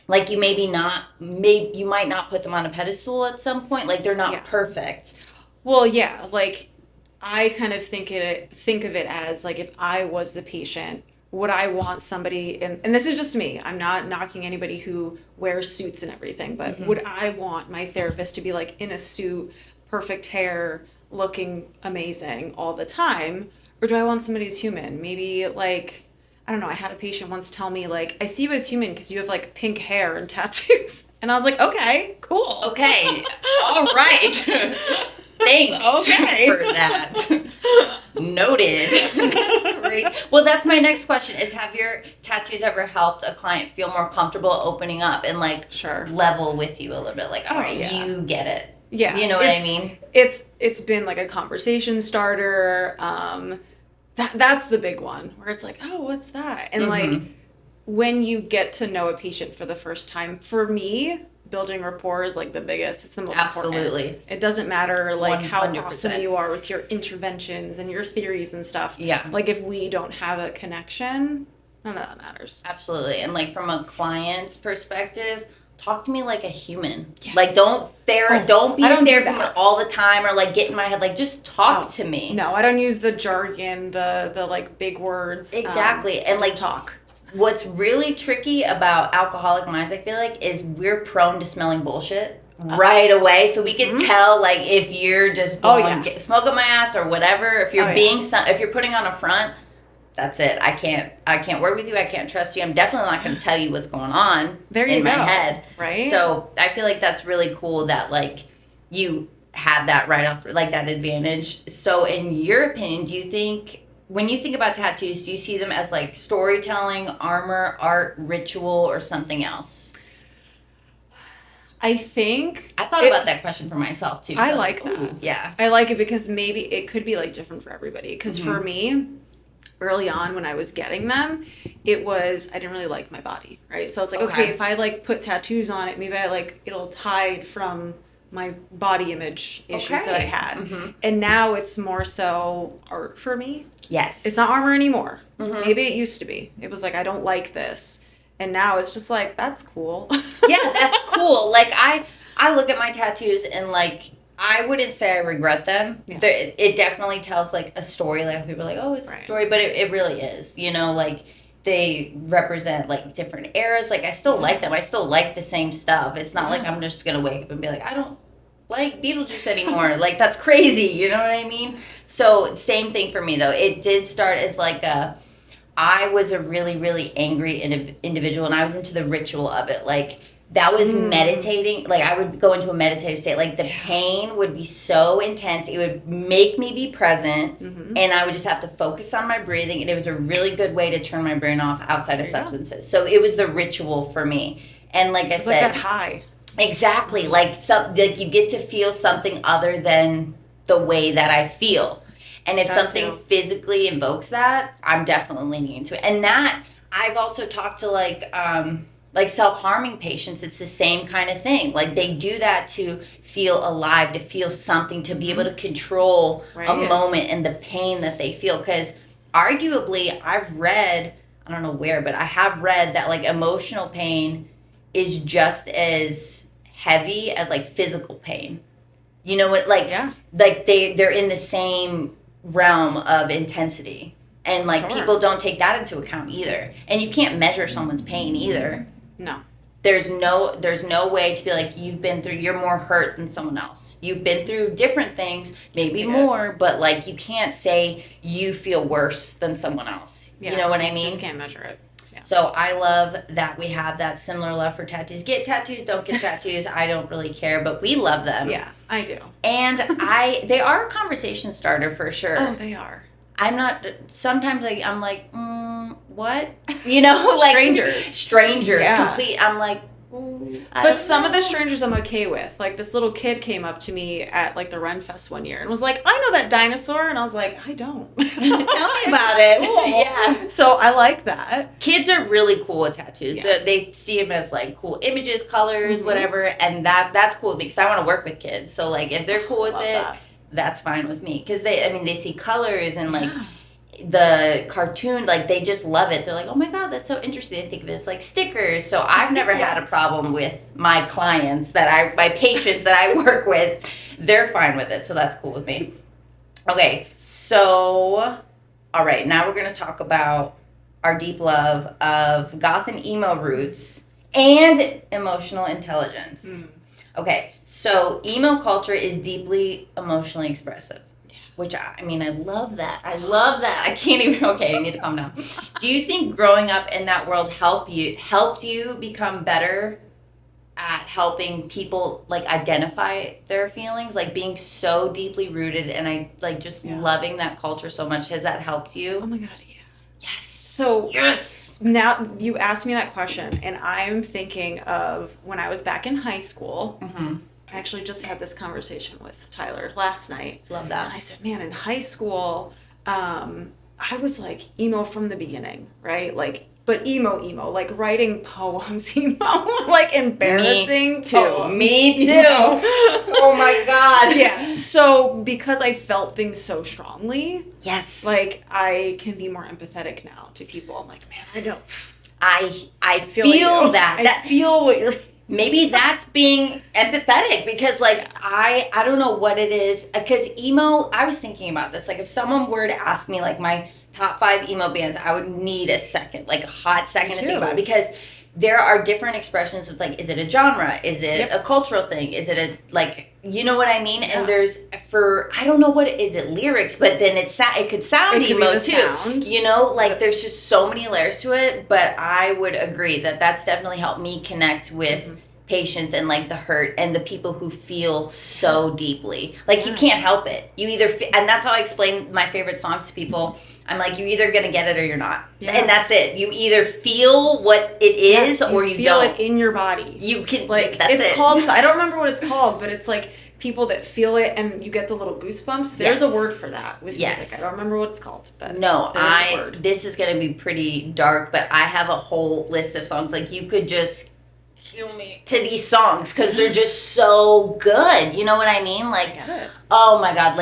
like you you might not put them on a pedestal at some point, like they're not perfect. Well, yeah, like I kind of think of it as like if I was the patient, would I want somebody, and this is just me, I'm not knocking anybody who wears suits and everything, but would I want my therapist to be like in a suit, perfect hair, looking amazing all the time? Or do I want somebody who's human? Maybe like, I don't know, I had a patient once tell me like, I see you as human because you have like pink hair and tattoos. And I was like, okay, cool. Okay, all right. Thanks for that. Noted. That's great. Well, that's my next question is, have your tattoos ever helped a client feel more comfortable opening up and like level with you a little bit? Like, all right, you get it. Yeah. You know what I mean? It's been like a conversation starter. That's the big one where it's like, oh, what's that? And like when you get to know a patient for the first time, for me, building rapport is like the biggest. It's the most important. It doesn't matter like 100%. How awesome you are with your interventions and your theories and stuff. Yeah. Like if we don't have a connection, none of that matters. Absolutely. And like from a client's perspective, talk to me like a human. Yes. Like don't be there all the time or like get in my head. Like just talk to me. No, I don't use the jargon, the like big words. Exactly. And like talk. What's really tricky about alcoholic minds, I feel like, is we're prone to smelling bullshit right away. So we can tell like if you're just blowing smoke up my ass or whatever. If you're if you're putting on a front, that's it. I can't work with you. I can't trust you. I'm definitely not going to tell you what's going on in my head. Right. So I feel like that's really cool that like you had that right off, like that advantage. So in your opinion, do you think, when you think about tattoos, do you see them as like storytelling, armor, art, ritual, or something else? I think I thought about that question for myself too. I like that. Yeah. I like it because maybe it could be like different for everybody. Because for me, early on when I was getting them, it was, I didn't really like my body, right? So I was like, okay, if I like put tattoos on it, maybe I like, it'll hide from my body image issues that I had. And now it's more so art for me. Yes. It's not armor anymore. Maybe it used to be. It was like, I don't like this. And now it's just like, that's cool. Yeah, that's cool. Like I look at my tattoos and like I wouldn't say I regret them. Yeah. It definitely tells like a story. Like people are like, oh, it's a story, but it really is. You know, like they represent like different eras. Like I still like them. I still like the same stuff. It's not like I'm just gonna wake up and be like, I don't like Beetlejuice anymore. Like that's crazy. You know what I mean? So same thing for me though. It did start as like I was a really, really angry individual, and I was into the ritual of it. Like, that was meditating. Like, I would go into a meditative state. Like, the pain would be so intense. It would make me be present, and I would just have to focus on my breathing. And it was a really good way to turn my brain off outside of substances. So, it was the ritual for me. And like I said... like that high. Exactly. Like you get to feel something other than the way that I feel. And if something physically invokes that, I'm definitely leaning into it. And that, I've also talked to like self-harming patients. It's the same kind of thing. Like they do that to feel alive, to feel something, to be able to control a moment and the pain that they feel. Because arguably, I've read, I don't know where, but I have read that like emotional pain is just as heavy as like physical pain. You know what? Like, like they're in the same realm of intensity, and like people don't take that into account either. And you can't measure someone's pain either. No, there's no way to be like, you're more hurt than someone else. You've been through different things, maybe more, but like you can't say you feel worse than someone else. You know what I mean? You just can't measure it. So I love that we have that similar love for tattoos. Get tattoos, don't get tattoos. I don't really care, but we love them. Yeah, I do. And they are a conversation starter for sure. Oh, they are. I'm not, sometimes I'm like, what? You know, like strangers, complete. I'm like, but some of the strangers I'm okay with. Like this little kid came up to me at like the Ren Fest one year and was like, I know that dinosaur. And I was like, I don't. Tell me about it. Yeah. So I like that. Kids are really cool with tattoos. Yeah. They see them as like cool images, colors, whatever. And that's cool with me because I want to work with kids. So like if they're cool with it, that's fine with me. Because they see colors and like the cartoon, like they just love it. They're like, oh my god, that's so interesting. They think of it as like stickers. So I've never had a problem with my clients my patients that I work with. They're fine with it, so that's cool with me. Okay, so all right, now we're gonna talk about our deep love of goth and emo roots and emotional intelligence. Okay, so emo culture is deeply emotionally expressive. Which, I mean, I love that. I love that. I can't even, okay, I need to calm down. Do you think growing up in that world helped you become better at helping people, like, identify their feelings? Like, being so deeply rooted and just loving that culture so much. Has that helped you? Oh, my God, yeah. Yes. So, now you asked me that question, and I'm thinking of when I was back in high school. I actually just had this conversation with Tyler last night. Love that. And I said, man, in high school, I was like emo from the beginning, right? Like, but emo, like writing poems, like embarrassing poems. Me too. Oh my God. Yeah. So because I felt things so strongly, yes, like I can be more empathetic now to people. I'm like, man, I know. I feel that. I feel what you're feeling. Maybe that's being empathetic because, like, I don't know what it is. Because emo, I was thinking about this. Like, if someone were to ask me, like, my top 5 emo bands, I would need a second, like, a hot second to think about it. Because there are different expressions of, like, is it a genre? Is it a cultural thing? Is it a, like, you know what I mean? Yeah. And there's, I don't know what, is it lyrics? But then it could sound emo, too. Sound. You know, like, there's just so many layers to it. But I would agree that that's definitely helped me connect with patients and, like, the hurt and the people who feel so deeply. Like, you can't help it. You either, and that's how I explain my favorite songs to people. I'm like, you're either going to get it or you're not. Yeah. And that's it. You either feel what it is or you feel don't. It in your body. You can, like, that's it's called, I don't remember what it's called, but it's like people that feel it and you get the little goosebumps. There's a word for that with music. I don't remember what it's called, but no, this is going to be pretty dark, but I have a whole list of songs. Like, you could just kill me to these songs because they're just so good. You know what I mean? Like, oh my God,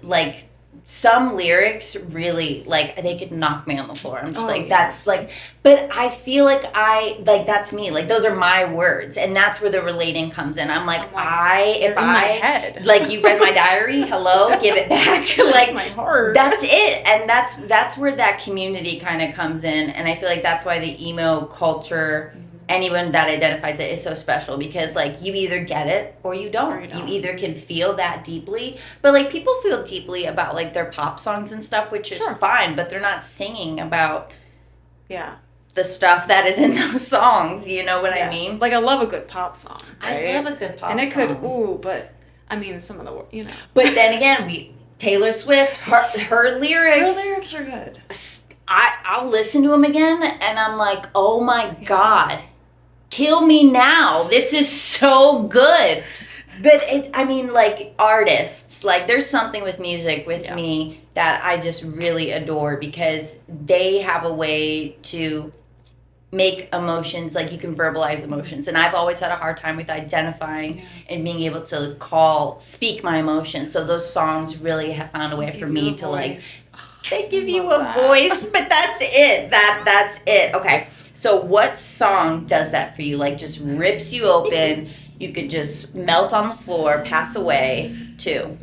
like some lyrics really, like, they could knock me on the floor. I'm just Oh, like, yeah. that's like, but I feel like that's me. Like, those are my words. And that's where the relating comes in. I'm like, They're in my head. like, you read my diary, hello, give it back. Like, my heart. that's it. And that's where that community kind of comes in. And I feel like that's why the emo culture, anyone that identifies it, is so special, because like you either get it or you don't. You either can feel that deeply, but like people feel deeply about like their pop songs and stuff, which is fine, but they're not singing about the stuff that is in those songs. You know what I mean? Like I love a good pop song. Right? I love a good pop song. And it could but I mean some of the you know. But then again, Taylor Swift, her lyrics are good. I'll listen to them again and I'm like, oh my God. Kill me now. This is so good. But I mean, like, artists, like, there's something with music with me that I just really adore, because they have a way to make emotions, like, you can verbalize emotions. And I've always had a hard time with identifying and being able to speak my emotions. So those songs really have found a way for me to, like, they give you a voice, but that's it. That's it. Okay. So what song does that for you? Like, just rips you open. You could just melt on the floor, pass away, too.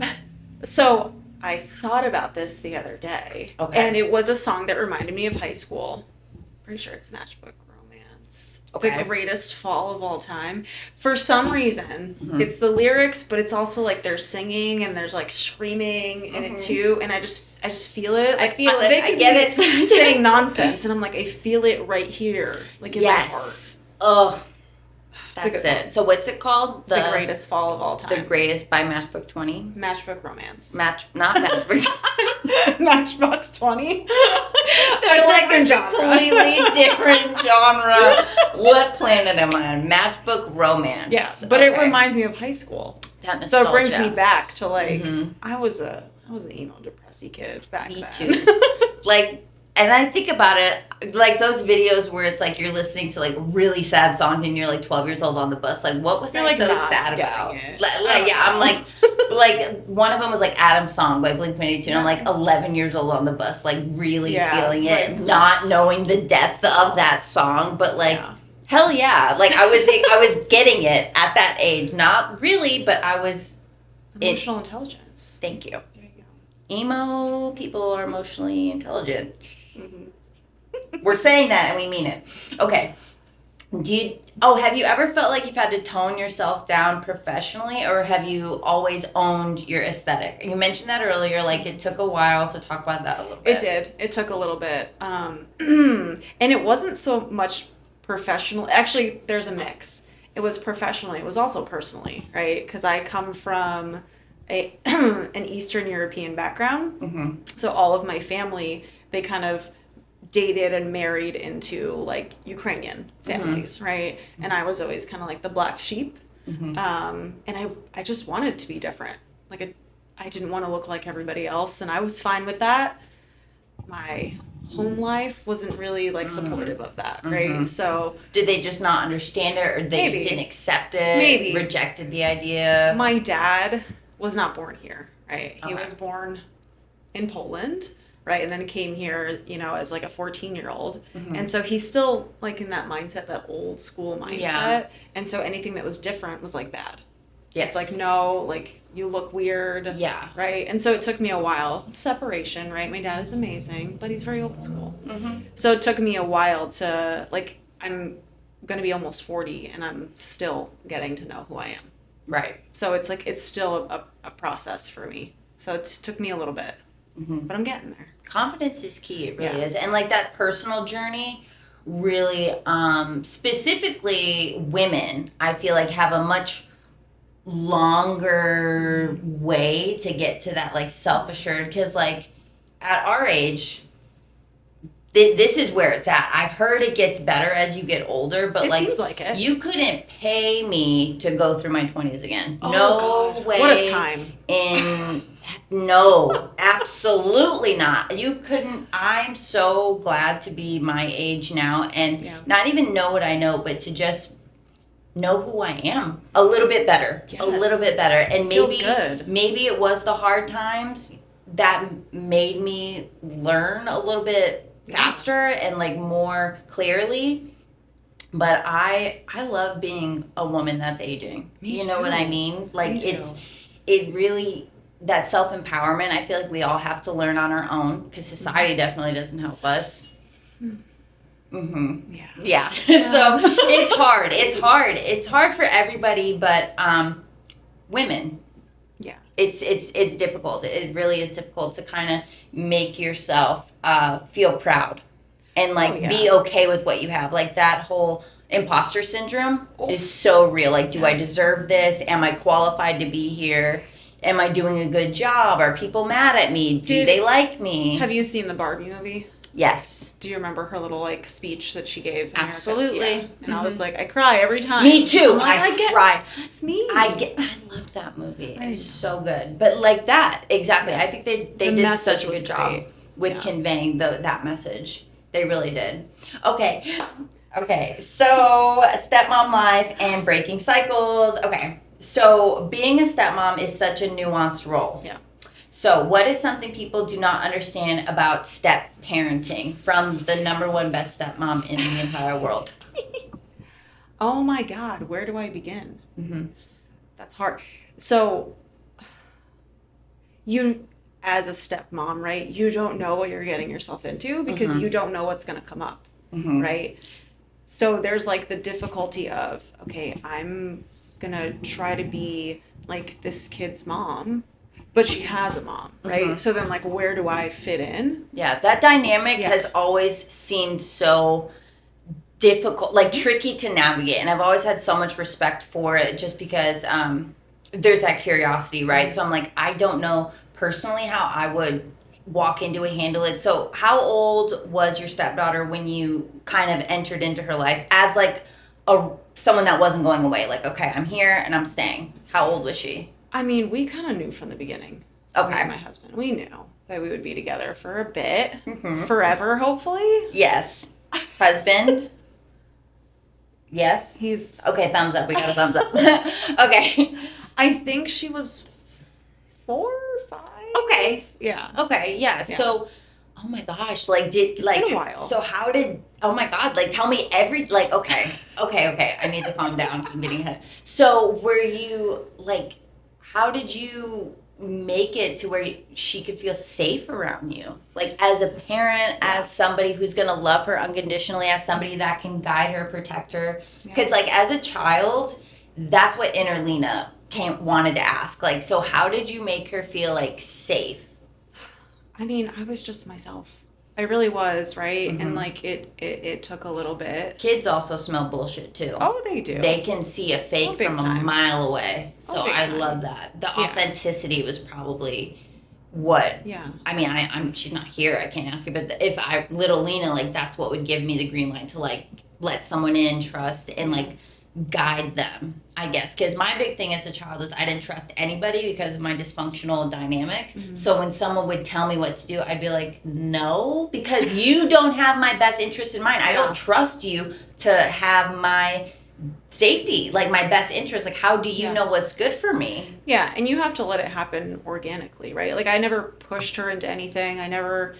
So I thought about this the other day. Okay. And it was a song that reminded me of high school. Pretty sure it's Matchbook Romance. Okay. The greatest fall of all time. For some reason, it's the lyrics, but it's also like there's singing and there's like screaming in it too. And I just feel it. Like, I feel it. They could I get it. saying nonsense, and I'm like, I feel it right here, like in my heart. Oh, that's it. So what's it called? The greatest fall of all time. The greatest by Matchbook 20. Matchbook Romance. Not Matchbook. Matchbox 20. It's like a completely different genre. What planet am I on? Matchbook Romance. Yeah, but it reminds me of high school. That nostalgia. So it brings me back to like I was an emo depressy kid back then. Me too. Like, and I think about it, like those videos where it's like you're listening to like really sad songs and you're like 12 years old on the bus. Like, what was I like so sad about? I'm like one of them was like Adam's Song by Blink-182, and I'm like 11 years old on the bus, like really feeling it, not knowing the depth of that song, but like hell yeah, like I was getting it at that age. Not really, but I was emotional intelligence. Thank you. There you go. Emo people are emotionally intelligent. We're saying that and we mean it. Okay. Have you ever felt like you've had to tone yourself down professionally, or have you always owned your aesthetic? You mentioned that earlier, like it took a while, so talk about that a little bit. It did. It took a little bit. And it wasn't so much professional. Actually, there's a mix. It was professionally. It was also personally, right? Because I come from an Eastern European background. So all of my family, they kind of dated and married into like Ukrainian families, right? And I was always kind of like the black sheep. And I just wanted to be different. Like I didn't want to look like everybody else, and I was fine with that. My home life wasn't really like supportive of that, right? So did they just not understand it, or they just didn't accept it? Maybe rejected the idea. My dad was not born here, right? He was born in Poland, right? And then came here, as like a 14-year-old. And so he's still like in that mindset, that old school mindset. Yeah. And so anything that was different was like bad. Yes. It's like, no, like you look weird. Yeah. Right. And so it took me a while. Separation, right? My dad is amazing, but he's very old school. So it took me a while to like, I'm going to be almost 40 and I'm still getting to know who I am. Right. So it's like, it's still a process for me. So it took me a little bit, but I'm getting there. Confidence is key. It really is. And like that personal journey really, specifically women, I feel like have a much longer way to get to that like self-assured, because like at our age, this is where it's at. I've heard it gets better as you get older, but it seems like it. You couldn't pay me to go through my 20s again. Oh, no God. Way. What a time. No, absolutely not. You couldn't. I'm so glad to be my age now and not even know what I know, but to just know who I am a little bit better. Yes. A little bit better. And maybe it was the hard times. that made me learn a little bit faster and like more clearly. But I love being a woman that's aging. Me You know what too. I mean? Like Me too. it really, that self-empowerment, I feel like we all have to learn on our own because society definitely doesn't help us. Yeah. Yeah. So it's hard. It's hard for everybody, but women. Yeah. It's difficult. It really is difficult to kind of make yourself feel proud and like be okay with what you have. Like that whole imposter syndrome is so real. Like, do I deserve this? Am I qualified to be here? Am I doing a good job? Are people mad at me? Do they like me? Have you seen the Barbie movie? Yes. Do you remember her little like speech that she gave? Absolutely. Yeah. And I was like, I cry every time. Me too. I'm like, I cried. That's me. I loved that movie. It was so good. But like that, exactly. I think they did such a good job with conveying that message. They really did. Okay. So stepmom life and breaking cycles. Okay. So being a stepmom is such a nuanced role. Yeah. So what is something people do not understand about step parenting from the number one best stepmom in the entire world? Oh my God, where do I begin? Mm-hmm. That's hard. So you, as a stepmom, right, you don't know what you're getting yourself into because you don't know what's going to come up, right? So there's like the difficulty of, okay, I'm going to try to be like this kid's mom, but she has a mom, right? So then like, where do I fit in? Yeah, that dynamic has always seemed so difficult, like tricky to navigate. And I've always had so much respect for it just because there's that curiosity, right? So I'm like, I don't know personally how I would walk into it, handle it. So how old was your stepdaughter when you kind of entered into her life as like someone that wasn't going away? Like, okay, I'm here and I'm staying. How old was she? I mean, we kind of knew from the beginning. Okay. Me and my husband, we knew that we would be together for a bit, forever, hopefully. Yes. Husband? Yes? He's... Okay, thumbs up. We got a thumbs up. Okay. I think she was 4 or 5. Okay. Yeah. Okay, yeah. So, oh my gosh, like It's been a while. So how did, oh my God, like tell me okay. I need to calm down. I'm getting ahead. So were you, like, how did you make it to where she could feel safe around you? Like as a parent, as somebody who's going to love her unconditionally, as somebody that can guide her, protect her. Because like as a child, that's what inner Lena wanted to ask. Like, so how did you make her feel like safe? I mean, I was just myself. I really was, right? And like it took a little bit. Kids also smell bullshit too. Oh, they do. They can see a fake from a mile away. So I love that. The authenticity was probably what. Yeah. I mean, I'm she's not here. I can't ask her, but if little Lena, like that's what would give me the green light to like let someone in, trust, and like guide them, I guess. Because my big thing as a child is I didn't trust anybody because of my dysfunctional dynamic. So when someone would tell me what to do, I'd be like, no, because you don't have my best interest in mind. I don't trust you to have my safety, like my best interest. Like, how do you know what's good for me? Yeah, and you have to let it happen organically, right? Like, I never pushed her into anything. I never,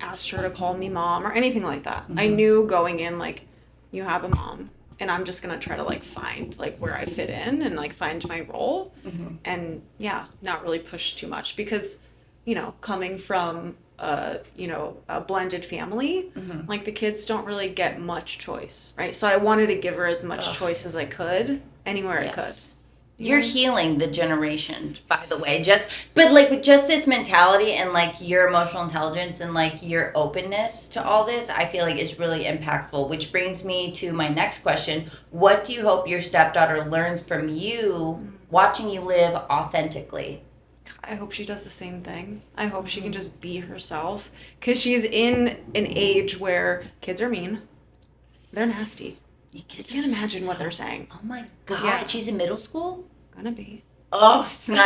asked her to call me mom or anything like that. I knew going in, like, you have a mom. And I'm just going to try to, like, find, like, where I fit in and, like, find my role. And, not really push too much. Because, coming from, a blended family, like, the kids don't really get much choice, right? So I wanted to give her as much choice as I could, anywhere I could. You're healing the generation, by the way. But like with just this mentality and like your emotional intelligence and like your openness to all this, I feel like is really impactful. Which brings me to my next question: what do you hope your stepdaughter learns from you, watching you live authentically? I hope she does the same thing. I hope she can just be herself, because she's in an age where kids are mean, they're nasty. You can't imagine what they're saying. Oh my God. She's in middle school? Gonna be. Oh, it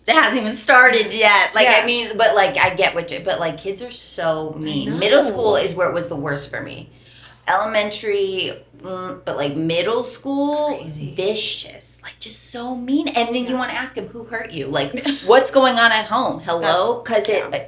hasn't even started yet. Like, I mean, but like, I get but like, kids are so mean. Middle school is where it was the worst for me. Elementary, but like middle school, vicious. Like, just so mean. And then you Yeah. want to ask him, who hurt you? Like, what's going on at home? Hello? Because yeah.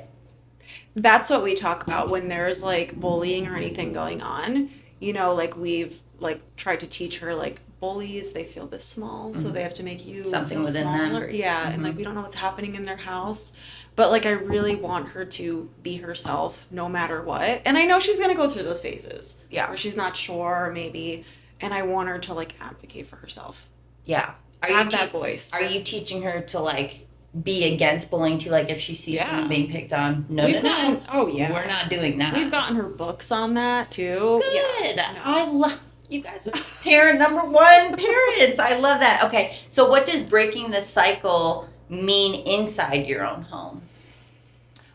That's what we talk about when there's like bullying or anything going on. You know, like we've like tried to teach her like bullies, they feel this small, so they have to make you something feel within smaller. them. Yeah, and like we don't know what's happening in their house. But like I really want her to be herself no matter what. And I know she's gonna go through those phases. Yeah. Where she's not sure, maybe. And I want her to like advocate for herself. Yeah. Have that voice. Are you teaching her to like be against bullying too? Like if she sees Yeah. someone being picked on, no, We've gotten, no. oh yeah. We're not doing that. We've gotten her books on that too. Good. Yeah. No. I love you guys are parent number one parents. I love that. Okay. So what does breaking the cycle mean inside your own home?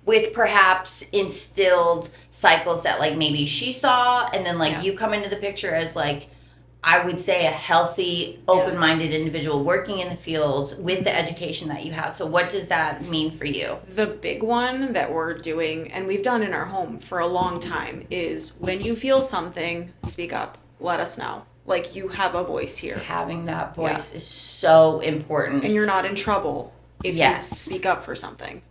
With perhaps instilled cycles that like maybe she saw and then like you come into the picture as like I would say a healthy, open-minded individual working in the field with the education that you have. So what does that mean for you? The big one that we're doing, and we've done in our home for a long time, is when you feel something, speak up. Let us know. Like you have a voice here. Having that voice is so important. And you're not in trouble if you speak up for something,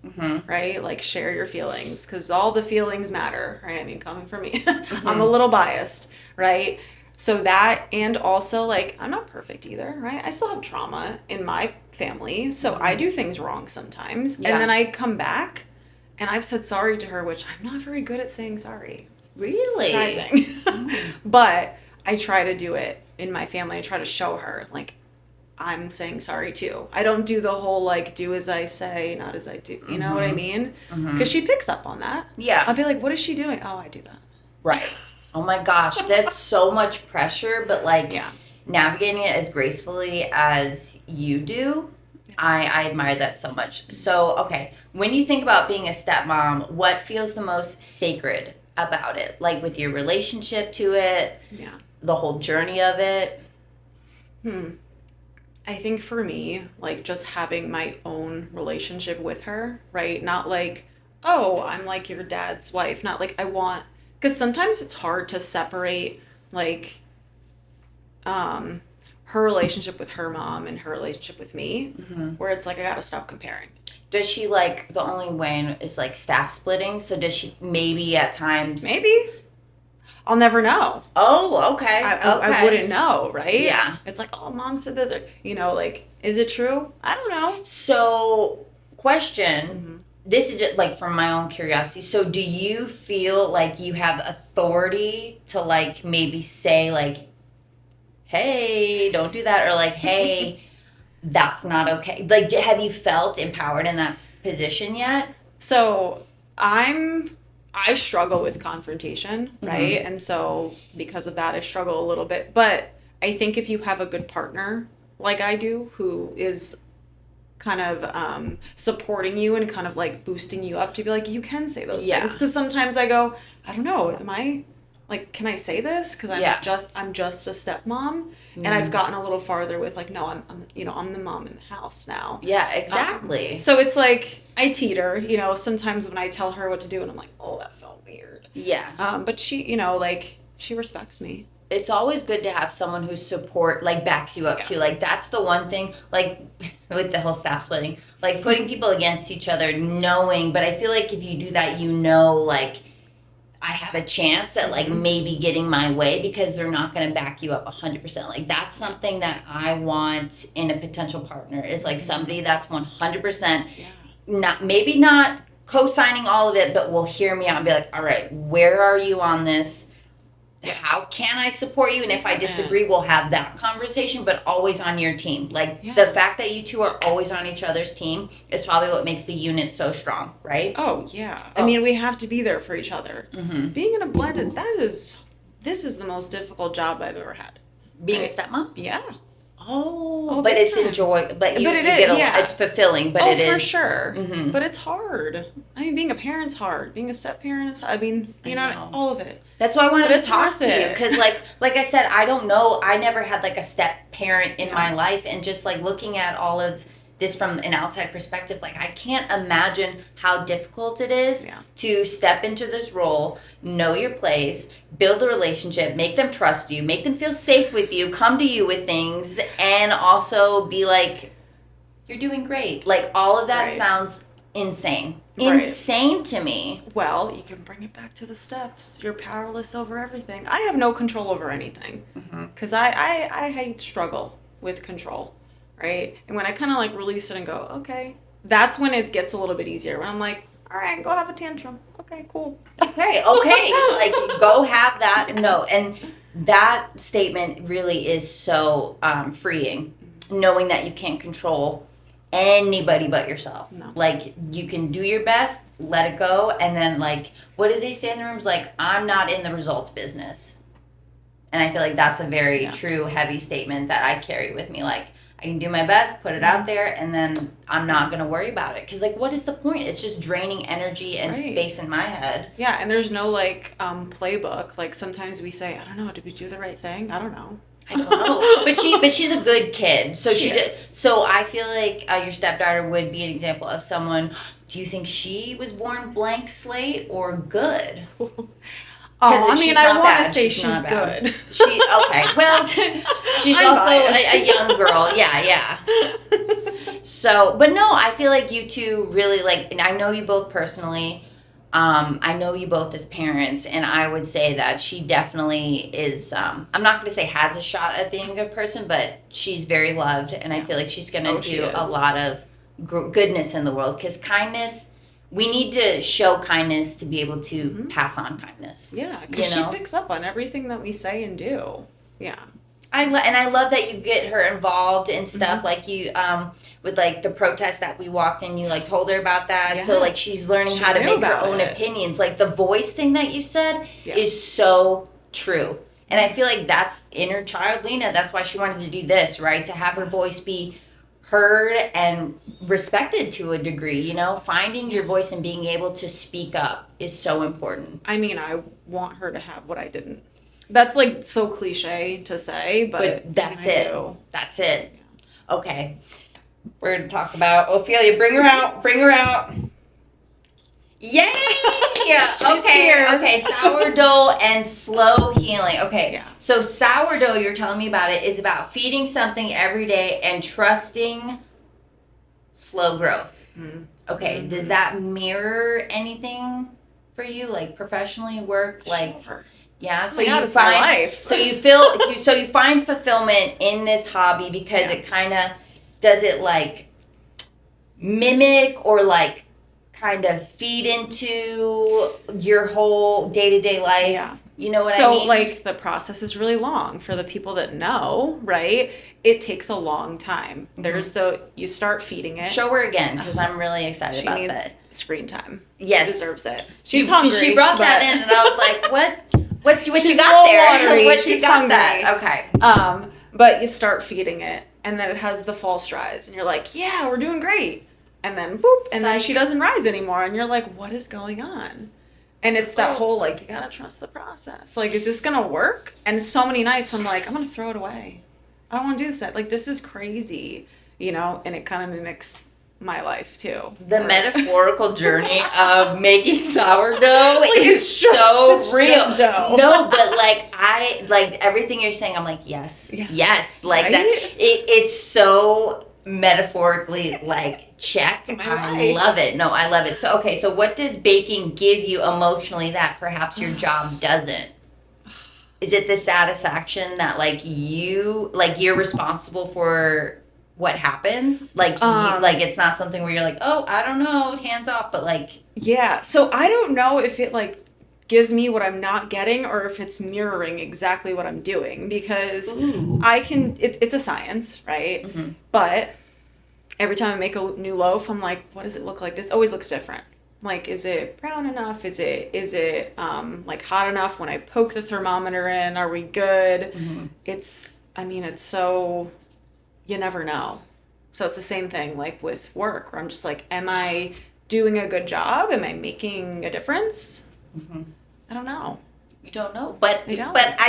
right? Like share your feelings because all the feelings matter, right? I mean, coming from me, I'm a little biased, right? So that, and also like, I'm not perfect either, right? I still have trauma in my family. So I do things wrong sometimes. Yeah. And then I come back and I've said sorry to her, which I'm not very good at saying sorry. Really? Surprising. But I try to do it in my family. I try to show her like, I'm saying sorry too. I don't do the whole like, do as I say, not as I do. You know what I mean? Because she picks up on that. Yeah. I'll be like, what is she doing? Oh, I do that. Right. Oh my gosh, that's so much pressure, but like navigating it as gracefully as you do, I admire that so much. So, okay, when you think about being a stepmom, what feels the most sacred about it? Like with your relationship to it, the whole journey of it? I think for me, like just having my own relationship with her, right? Not like, oh, I'm like your dad's wife. Not like I want, because sometimes it's hard to separate like her relationship with her mom and her relationship with me, where it's like I gotta stop comparing. Does she like, the only way is like staff splitting? So does she maybe at times? Maybe. I'll never know. Oh, okay. I wouldn't know, right? Yeah. It's like, oh, mom said this. Or, you know, like, is it true? I don't know. So, question. This is just like from my own curiosity. So, do you feel like you have authority to like maybe say like, hey, don't do that, or like, hey, that's not okay? Like, have you felt empowered in that position yet? So I struggle with confrontation, right? And so because of that, I struggle a little bit. But I think if you have a good partner like I do, who is kind of supporting you and kind of like boosting you up to be like, you can say those things. Because sometimes I go, I don't know, am I like, can I say this? Because I'm just a stepmom, and I've gotten a little farther with like, no, I'm I'm the mom in the house now. Yeah, exactly. So it's like I teeter, sometimes when I tell her what to do, and I'm like, oh, that felt weird. Yeah. But she, like she respects me. It's always good to have someone who backs you up too. Like that's the one thing, like with the whole staff splitting, like putting people against each other, knowing. But I feel like if you do that, like I have a chance at like maybe getting my way because they're not going to back you up 100%. Like that's something that I want in a potential partner is like somebody that's 100% not co-signing all of it, but will hear me out and be like, all right, where are you on this? How can I support you? And if I disagree, we'll have that conversation, but always on your team. Like the fact that you two are always on each other's team is probably what makes the unit so strong, right? Oh, yeah. I mean, we have to be there for each other. Being in a blended, this is the most difficult job I've ever had. Being a stepmom? Yeah. Oh, but it's enjoyable. But it is. It's fulfilling. But it is for sure. But it's hard. I mean, being a parent's hard. Being a step parent is. I mean, all of it. That's why I wanted to talk to you because, like I said, I don't know. I never had like a step parent in my life, and just like looking at all of this from an outside perspective, like I can't imagine how difficult it is Yeah. to step into this role, know your place, build a relationship, make them trust you, make them feel safe with you, come to you with things, and also be like, you're doing great. Like all of that Right. sounds insane. Right. Insane to me. Well, you can bring it back to the steps. You're powerless over everything. I have no control over anything because I struggle with control, right? And when I kind of like release it and go, okay, that's when it gets a little bit easier. When I'm like, all right, go have a tantrum. Okay, cool. Okay. Like go have that. Yes. No, and that statement really is so freeing, knowing that you can't control anybody but yourself. No. Like you can do your best, let it go, and then like what do they say in the rooms? Like I'm not in the results business. And I feel like that's a very true, heavy statement that I carry with me. Like I can do my best, put it out there, and then I'm not gonna worry about it. Cause like what is the point? It's just draining energy and space in my head. Yeah, and there's no like playbook. Like sometimes we say, I don't know, did we do the right thing? I don't know. I don't know, but she's a good kid, so she does. So I feel like your stepdaughter would be an example of someone. Do you think she was born blank slate or good? I mean, I want to say she's good. She okay. Well, she's I'm also a young girl. Yeah. So, but no, I feel like you two really like, and I know you both personally. I know you both as parents, and I would say that she definitely is, I'm not going to say has a shot at being a good person, but she's very loved, and I feel like she's going to do a lot of goodness in the world, because kindness, we need to show kindness to be able to pass on kindness. Yeah, because she picks up on everything that we say and do. Yeah. And I love that you get her involved in stuff like you with like the protest that we walked in. You like told her about that, yes. So like she's learning how to make her own opinions. Like the voice thing that you said is so true, and I feel like that's inner child Lena. That's why she wanted to do this, right? To have her voice be heard and respected to a degree. You know, finding your voice and being able to speak up is so important. I mean, I want her to have what I didn't. That's like so cliche to say, but that's it. That's it. Yeah. Okay. We're going to talk about Ophelia. Bring her out. Yay! She's here. Okay. Sourdough and slow healing. Okay. Yeah. So sourdough, you're telling me about it, is about feeding something every day and trusting slow growth. Mm-hmm. Okay. Does that mirror anything for you, like professionally, work, like? Sure. Yeah, so you find so you find fulfillment in this hobby because it kind of does it like mimic or like kind of feed into your whole day-to-day life. Yeah. You know what I mean? So like the process is really long for the people that know, right? It takes a long time. There's you start feeding it. Show her again because I'm really excited about that. She needs screen time. Yes. She deserves it. She's hungry. She brought that in and I was like, what you got there? Watery. What She's you got hungry. That? Okay. But you start feeding it, and then it has the false rise, and you're like, yeah, we're doing great. And then boop, and then she doesn't rise anymore, and you're like, what is going on? And it's that whole, like, you gotta trust the process. Like, is this gonna work? And so many nights I'm like, I'm gonna throw it away. I don't wanna do this. Like, this is crazy, you know? And it kind of mimics my life too. The metaphorical journey of making sourdough is so real. No, but like I like everything you're saying. I'm like yes, like right? That. It's so metaphorically like check. I love it. No, I love it. So okay, so what does baking give you emotionally that perhaps your job doesn't? Is it the satisfaction that like you're responsible for what happens? Like, like it's not something where you're like, oh, I don't know, hands off, but like. Yeah, so I don't know if it like gives me what I'm not getting or if it's mirroring exactly what I'm doing because it's a science, right? Mm-hmm. But every time I make a new loaf, I'm like, what does it look like? This always looks different. Like, is it brown enough? Is it like hot enough when I poke the thermometer in? Are we good? Mm-hmm. It's so... You never know. So it's the same thing like with work where I'm just like, am I doing a good job? Am I making a difference? Mm-hmm. I don't know. You don't know, but I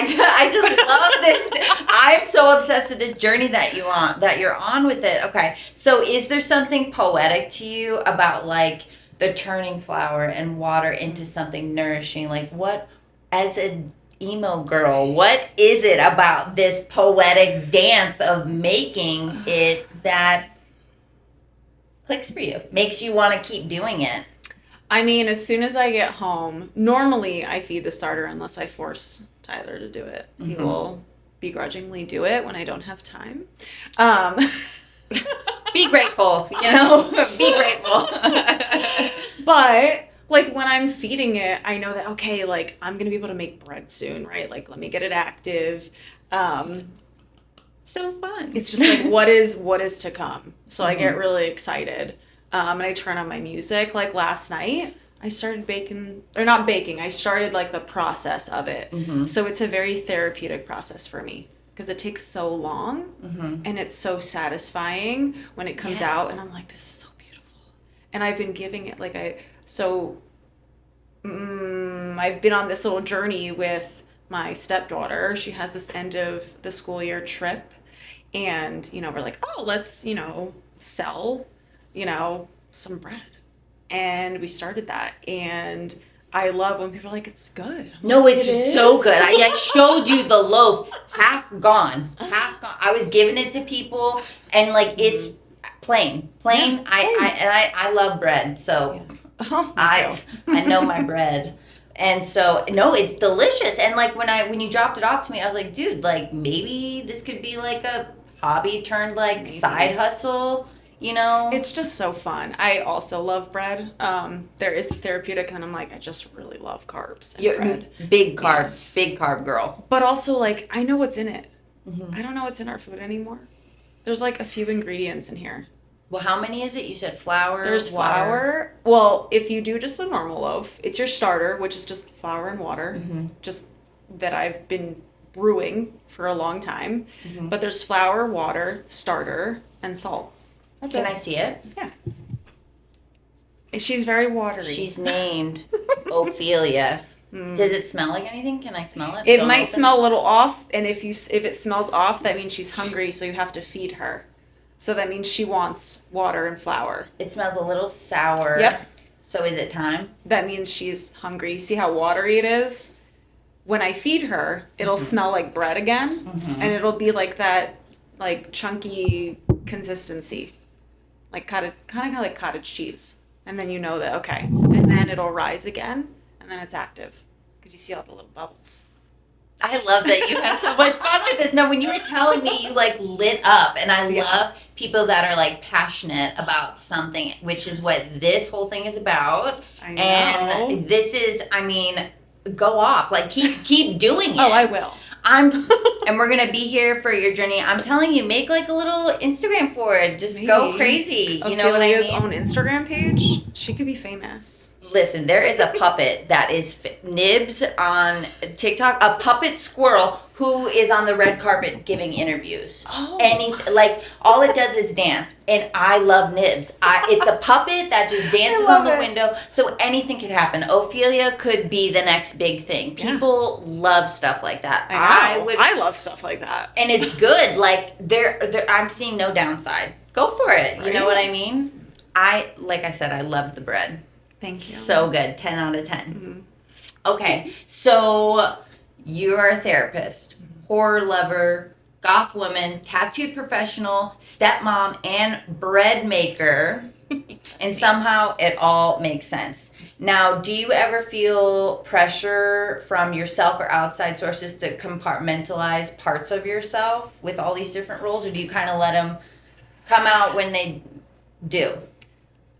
don't. I just love this. I'm so obsessed with this journey that you're on with it. Okay, so is there something poetic to you about like the turning flour and water into something nourishing? Like what, as an emo girl, what is it about this poetic dance of making it that clicks for you, makes you want to keep doing it? I mean, as soon as I get home, normally I feed the starter unless I force Tyler to do it. He will begrudgingly do it when I don't have time. Um, Be grateful, be grateful. but like when I'm feeding it, I know that okay, like I'm gonna be able to make bread soon, right? Like let me get it active. Um, So fun. it's just like what is to come. So I get really excited. And I turn on my music. Like last night, I started baking, or not baking, I started like the process of it. So it's a very therapeutic process for me because it takes so long and it's so satisfying when it comes out. And I'm like, this is so beautiful. And I've been giving it like I've been on this little journey with my stepdaughter. She has this end of the school year trip. And, we're like, oh, let's, sell, some bread. And we started that. And I love when people are like, it's good. I'm No, like, it's "It is?" so good. I showed you the loaf, half gone. I was giving it to people, and like it's plain. Yeah, I love bread, so Yeah. Oh, me I too. I know my bread. And so no, it's delicious. And like when you dropped it off to me, I was like, dude, like maybe this could be like a hobby turned like Maybe. side hustle, It's just so fun. I also love bread. There is therapeutic, and I'm like, I just really love carbs and You're bread. big carb girl. But also, like, I know what's in it. I don't know what's in our food anymore. There's like a few ingredients in here. Well, how many is it? You said flour, There's water. flour. Well, if you do just a normal loaf, it's your starter, which is just flour and water, just that I've been brewing for a long time. But there's flour, water, starter, and salt. That's Can it. I see it? Yeah. She's very watery. She's named Ophelia. Does it smell like anything? Can I smell it? It Don't might open smell a little off, and if it smells off, that means she's hungry, so you have to feed her. So that means she wants water and flour. It smells a little sour. Yep. So is it time? That means she's hungry. You see how watery it is? When I feed her, it'll smell like bread again, and it'll be like that, like chunky consistency, like kind of like cottage cheese. And then you know that okay, and then it'll rise again, and then it's active because you see all the little bubbles. I love that you have so much fun with this. No, when you were telling me, you like lit up, and I love people that are like passionate about something, which is what this whole thing is about. I know. And this is, I mean, go off, like keep doing it. Oh, I will. And we're gonna be here for your journey. I'm telling you, make like a little Instagram for it. Just go Maybe. crazy. You know what I Ophelia's mean? own Instagram page. She could be famous. Listen, there is a puppet that is Nibs on TikTok, a puppet squirrel who is on the red carpet giving interviews. Oh. Like all it does is dance, and I love Nibs. It's a puppet that just dances love on the it. window, so anything could happen. Ophelia could be the next big thing. Yeah. People love stuff like that. I know. I love stuff like that. And it's good. Like I'm seeing no downside. Go for it. You know Right. what I mean? Like I said, I loved the bread. Thank you. So good. 10 out of 10. Okay. So you're a therapist, horror lover, goth woman, tattooed professional, stepmom, and bread maker. And somehow it all makes sense. Now, do you ever feel pressure from yourself or outside sources to compartmentalize parts of yourself with all these different roles, or do you kind of let them come out when they do?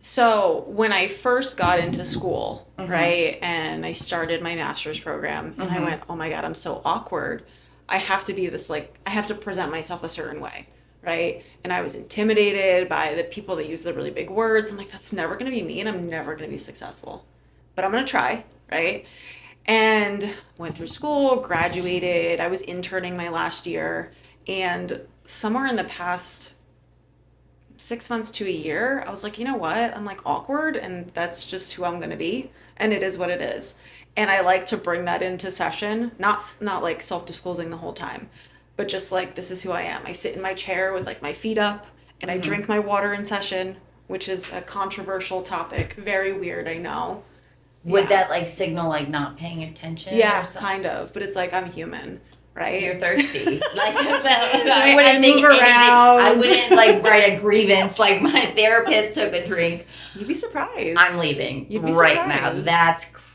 So when I first got into school, right, and I started my master's program, and I went, oh my God, I'm so awkward. I have to be this, like, I have to present myself a certain way, right? And I was intimidated by the people that use the really big words. I'm like, that's never going to be me, and I'm never going to be successful. But I'm going to try, right? And went through school, graduated. I was interning my last year, and somewhere in the past 6 months to a year, I was like, you know what? I'm like awkward, and that's just who I'm gonna be, and it is what it is. And I like to bring that into session, not like self-disclosing the whole time, but just like this is who I am. I sit in my chair with like my feet up, and I Mm-hmm. drink my water in session, which is a controversial topic. Very weird, I know. Would Yeah. that like signal like not paying attention or Yeah, something? kind of, but it's like I'm human, You're right? thirsty. Like I I wouldn't think move anything. I around. wouldn't like write a grievance like my therapist took a drink. You'd be I'm surprised. leaving You'd be right now. surprised. That's crazy.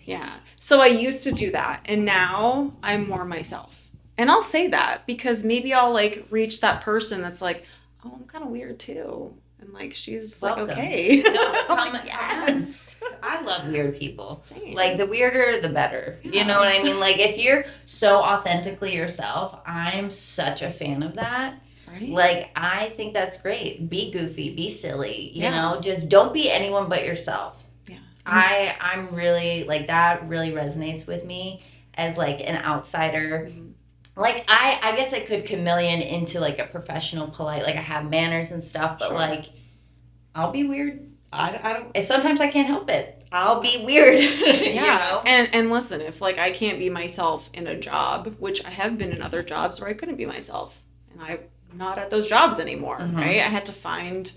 Yeah. So I used to do that, and now I'm more myself. And I'll say that because maybe I'll like reach that person that's like, oh, I'm kind of weird too. And like she's like, Welcome. okay. No, I'm come, like, come on. yes. I love weird people. Same. Like the weirder, the better. You know Yeah. what I mean? Like if you're so authentically yourself, I'm such a fan of that. Right? Like I think that's great. Be goofy, be silly. You Yeah. know, just don't be anyone but yourself. Yeah. I'm really like that. Really resonates with me as like an outsider. Mhm. Like I guess I could chameleon into like a professional, polite. Like I have manners and stuff, but Sure. like I'll be weird. I don't. And sometimes I can't help it. I'll be weird. You Yeah. know. And listen, if like I can't be myself in a job, which I have been in other jobs where I couldn't be myself, and I'm not at those jobs anymore, Mhm. right? I had to find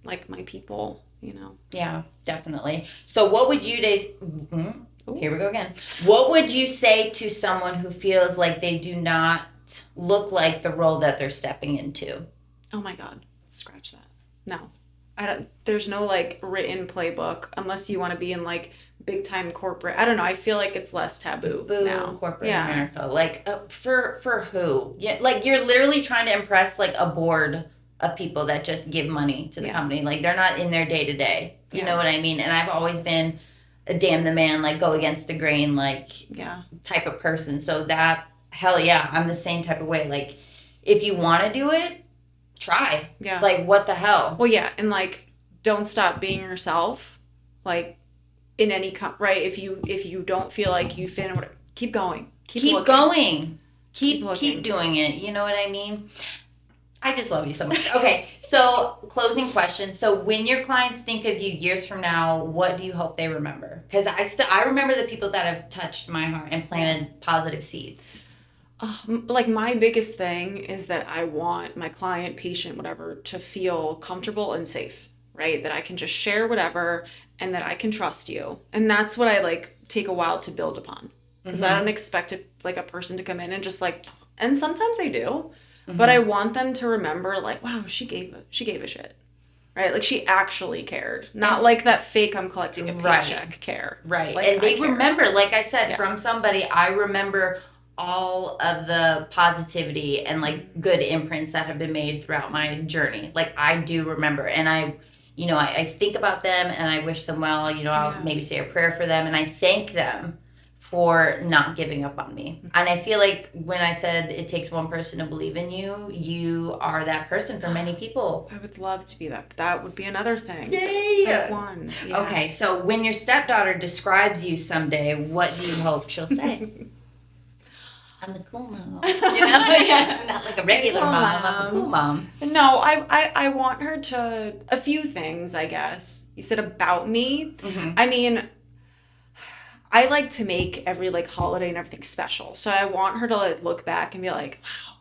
like my people, you know. Yeah, definitely. So what would you say? Ooh. Here we go again. What would you say to someone who feels like they do not look like the role that they're stepping into? Oh my God, scratch that. No. I don't, there's no like written playbook unless you want to be in like big time corporate. I don't know. I feel like it's less taboo Boo, now. corporate Yeah. America. Like for who? Yeah, like you're literally trying to impress like a board of people that just give money to the Yeah. company. Like they're not in their day to day. You Yeah. know what I mean? And I've always been a damn the man, like go against the grain, like Yeah. type of person. So that hell yeah, I'm the same type of way. Like if you want to do it, try. Yeah. Like what the hell? Well, yeah, and like don't stop being yourself. Like in any right, if you don't feel like you fit in whatever, keep going. Keep looking. Going. Keep Keep looking. doing it. You know what I mean? I just love you so much. Okay, so closing question. So when your clients think of you years from now, what do you hope they remember? Because I remember the people that have touched my heart and planted positive seeds. Like my biggest thing is that I want my client, patient, whatever, to feel comfortable and safe, right? That I can just share whatever and that I can trust you. And that's what I like take a while to build upon. Because I don't expect it, like a person to come in and just like, and sometimes they do, but I want them to remember like, wow, she gave a shit. Right? Like she actually cared. Not like that fake I'm collecting a paycheck care. Right. Like, and they I care. remember, like I said, Yeah. from somebody, I remember all of the positivity and like good imprints that have been made throughout my journey. Like I do remember. And I think about them and I wish them well. You know, I'll Yeah. maybe say a prayer for them and I thank them for not giving up on me. And I feel like when I said it takes one person to believe in you, you are that person for many people. I would love to be that. That would be another thing. Yay! Like one. Yeah. Okay, so when your stepdaughter describes you someday, what do you hope she'll say? I'm the cool mom. You know? Yeah, not like a regular Cool mom. I'm the cool mom. No, I want her to, a few things, I guess. You said about me. Mm-hmm. I mean, I like to make every like holiday and everything special. So I want her to like look back and be like, wow,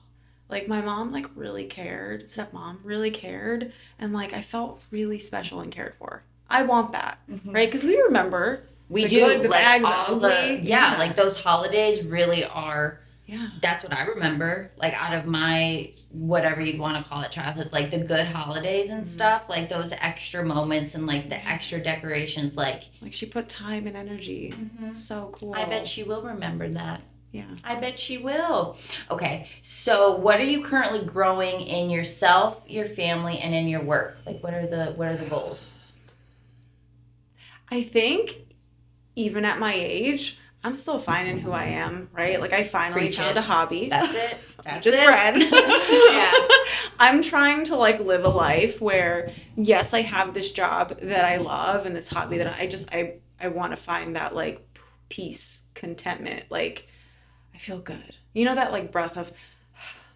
like my mom like really cared. Stepmom really cared. And like I felt really special and cared for. I want that. Right? Because we remember We the do good, the like bad, the all the ugly. yeah, like those holidays really are. Yeah. That's what I remember, like out of my whatever you want to call it, childhood, like the good holidays and stuff, like those extra moments and like the extra decorations, like she put time and energy. So cool. I bet she will remember that. Yeah. I bet she will. Okay, so what are you currently growing in yourself, your family, and in your work? Like, what are the goals? I think even at my age, I'm still finding who I am, right? Like I finally Preach found it. a hobby. That's it. That's Just it. bread. Yeah. I'm trying to like live a life where yes, I have this job that I love and this hobby that I want to find that like peace, contentment, like I feel good. You know that like breath of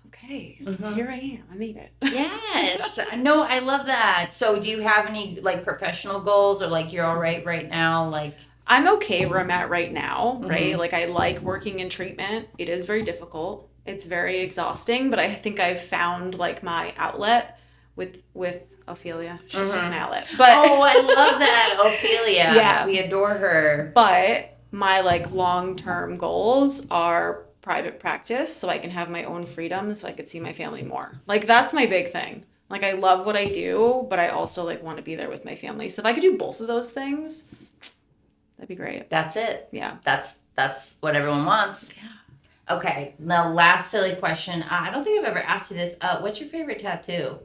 okay, okay, Mhm. here I am. I made it. Yes. No, I love that. So do you have any like professional goals or like you're all right now? Like, I'm okay where I'm at right now, right? Mhm. Like I like working in treatment. It is very difficult. It's very exhausting, but I think I've found like my outlet with Ophelia. She's just my Mhm. outlet. But Oh, I love that, Ophelia. yeah, We adore her. but my like long-term goals are private practice so I can have my own freedom so I could see my family more. Like that's my big thing. Like I love what I do, but I also like want to be there with my family. So if I could do both of those things, that'd be great. That's it. Yeah. That's what everyone wants. Yeah. Okay. Now, last silly question. I don't think I've ever asked you this. What's your favorite tattoo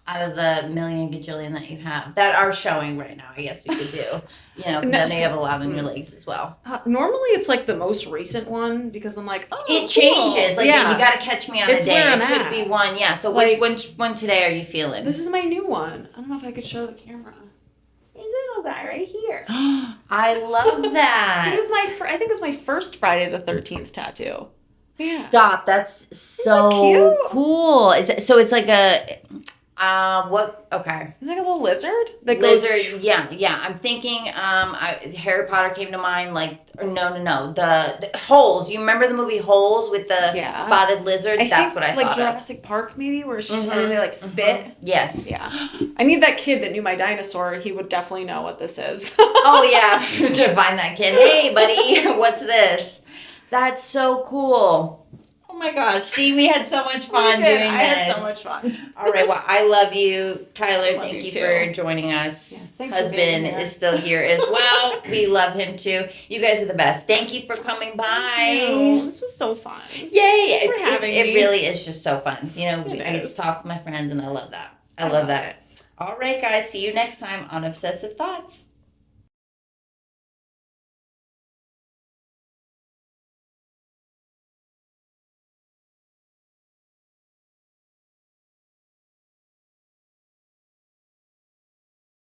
out of the million gajillion that you have that are showing right now? I guess we could do. You know, because I know you have a lot on your legs as well. Normally it's like the most recent one because I'm like, oh, It cool. changes. Like yeah. you got to catch me on It's a day. where I'm It could at. be one. Yeah. So Like- which one today are you feeling? This is my new one. I don't know if I could show the camera. He's a little guy right here. I love that. It was I think it was my first Friday the 13th tattoo. Yeah. Stop. That's so so cute. cool. Is it, so it's like a what? Okay. It's like a little lizard that Lizard. goes. Yeah. I'm thinking. Harry Potter came to mind. Like, or no. The Holes. You remember the movie Holes with the Yeah. spotted lizards? I That's think, what I like thought Jurassic Park maybe where Mhm, and they like spit. Yes. Yeah. I need that kid that knew my dinosaur. He would definitely know what this is. Oh yeah. To find that kid. Hey, buddy. What's this? That's so cool. Oh my gosh. See, we had so much fun doing this. I had so much fun. All right. Well, I love you, Tyler. Love Thank you you too. for joining us. Yes, thanks for being Husband here. is still here as well. We love him too. You guys are the best. Thank you for coming by. Thank you. This was so fun. Yay! Thanks for having it me. really is just so fun. You know, It I get to is. talk with my friends, and I love that. I I love love that. it. All right, guys. See you next time on Obsessive Thoughts.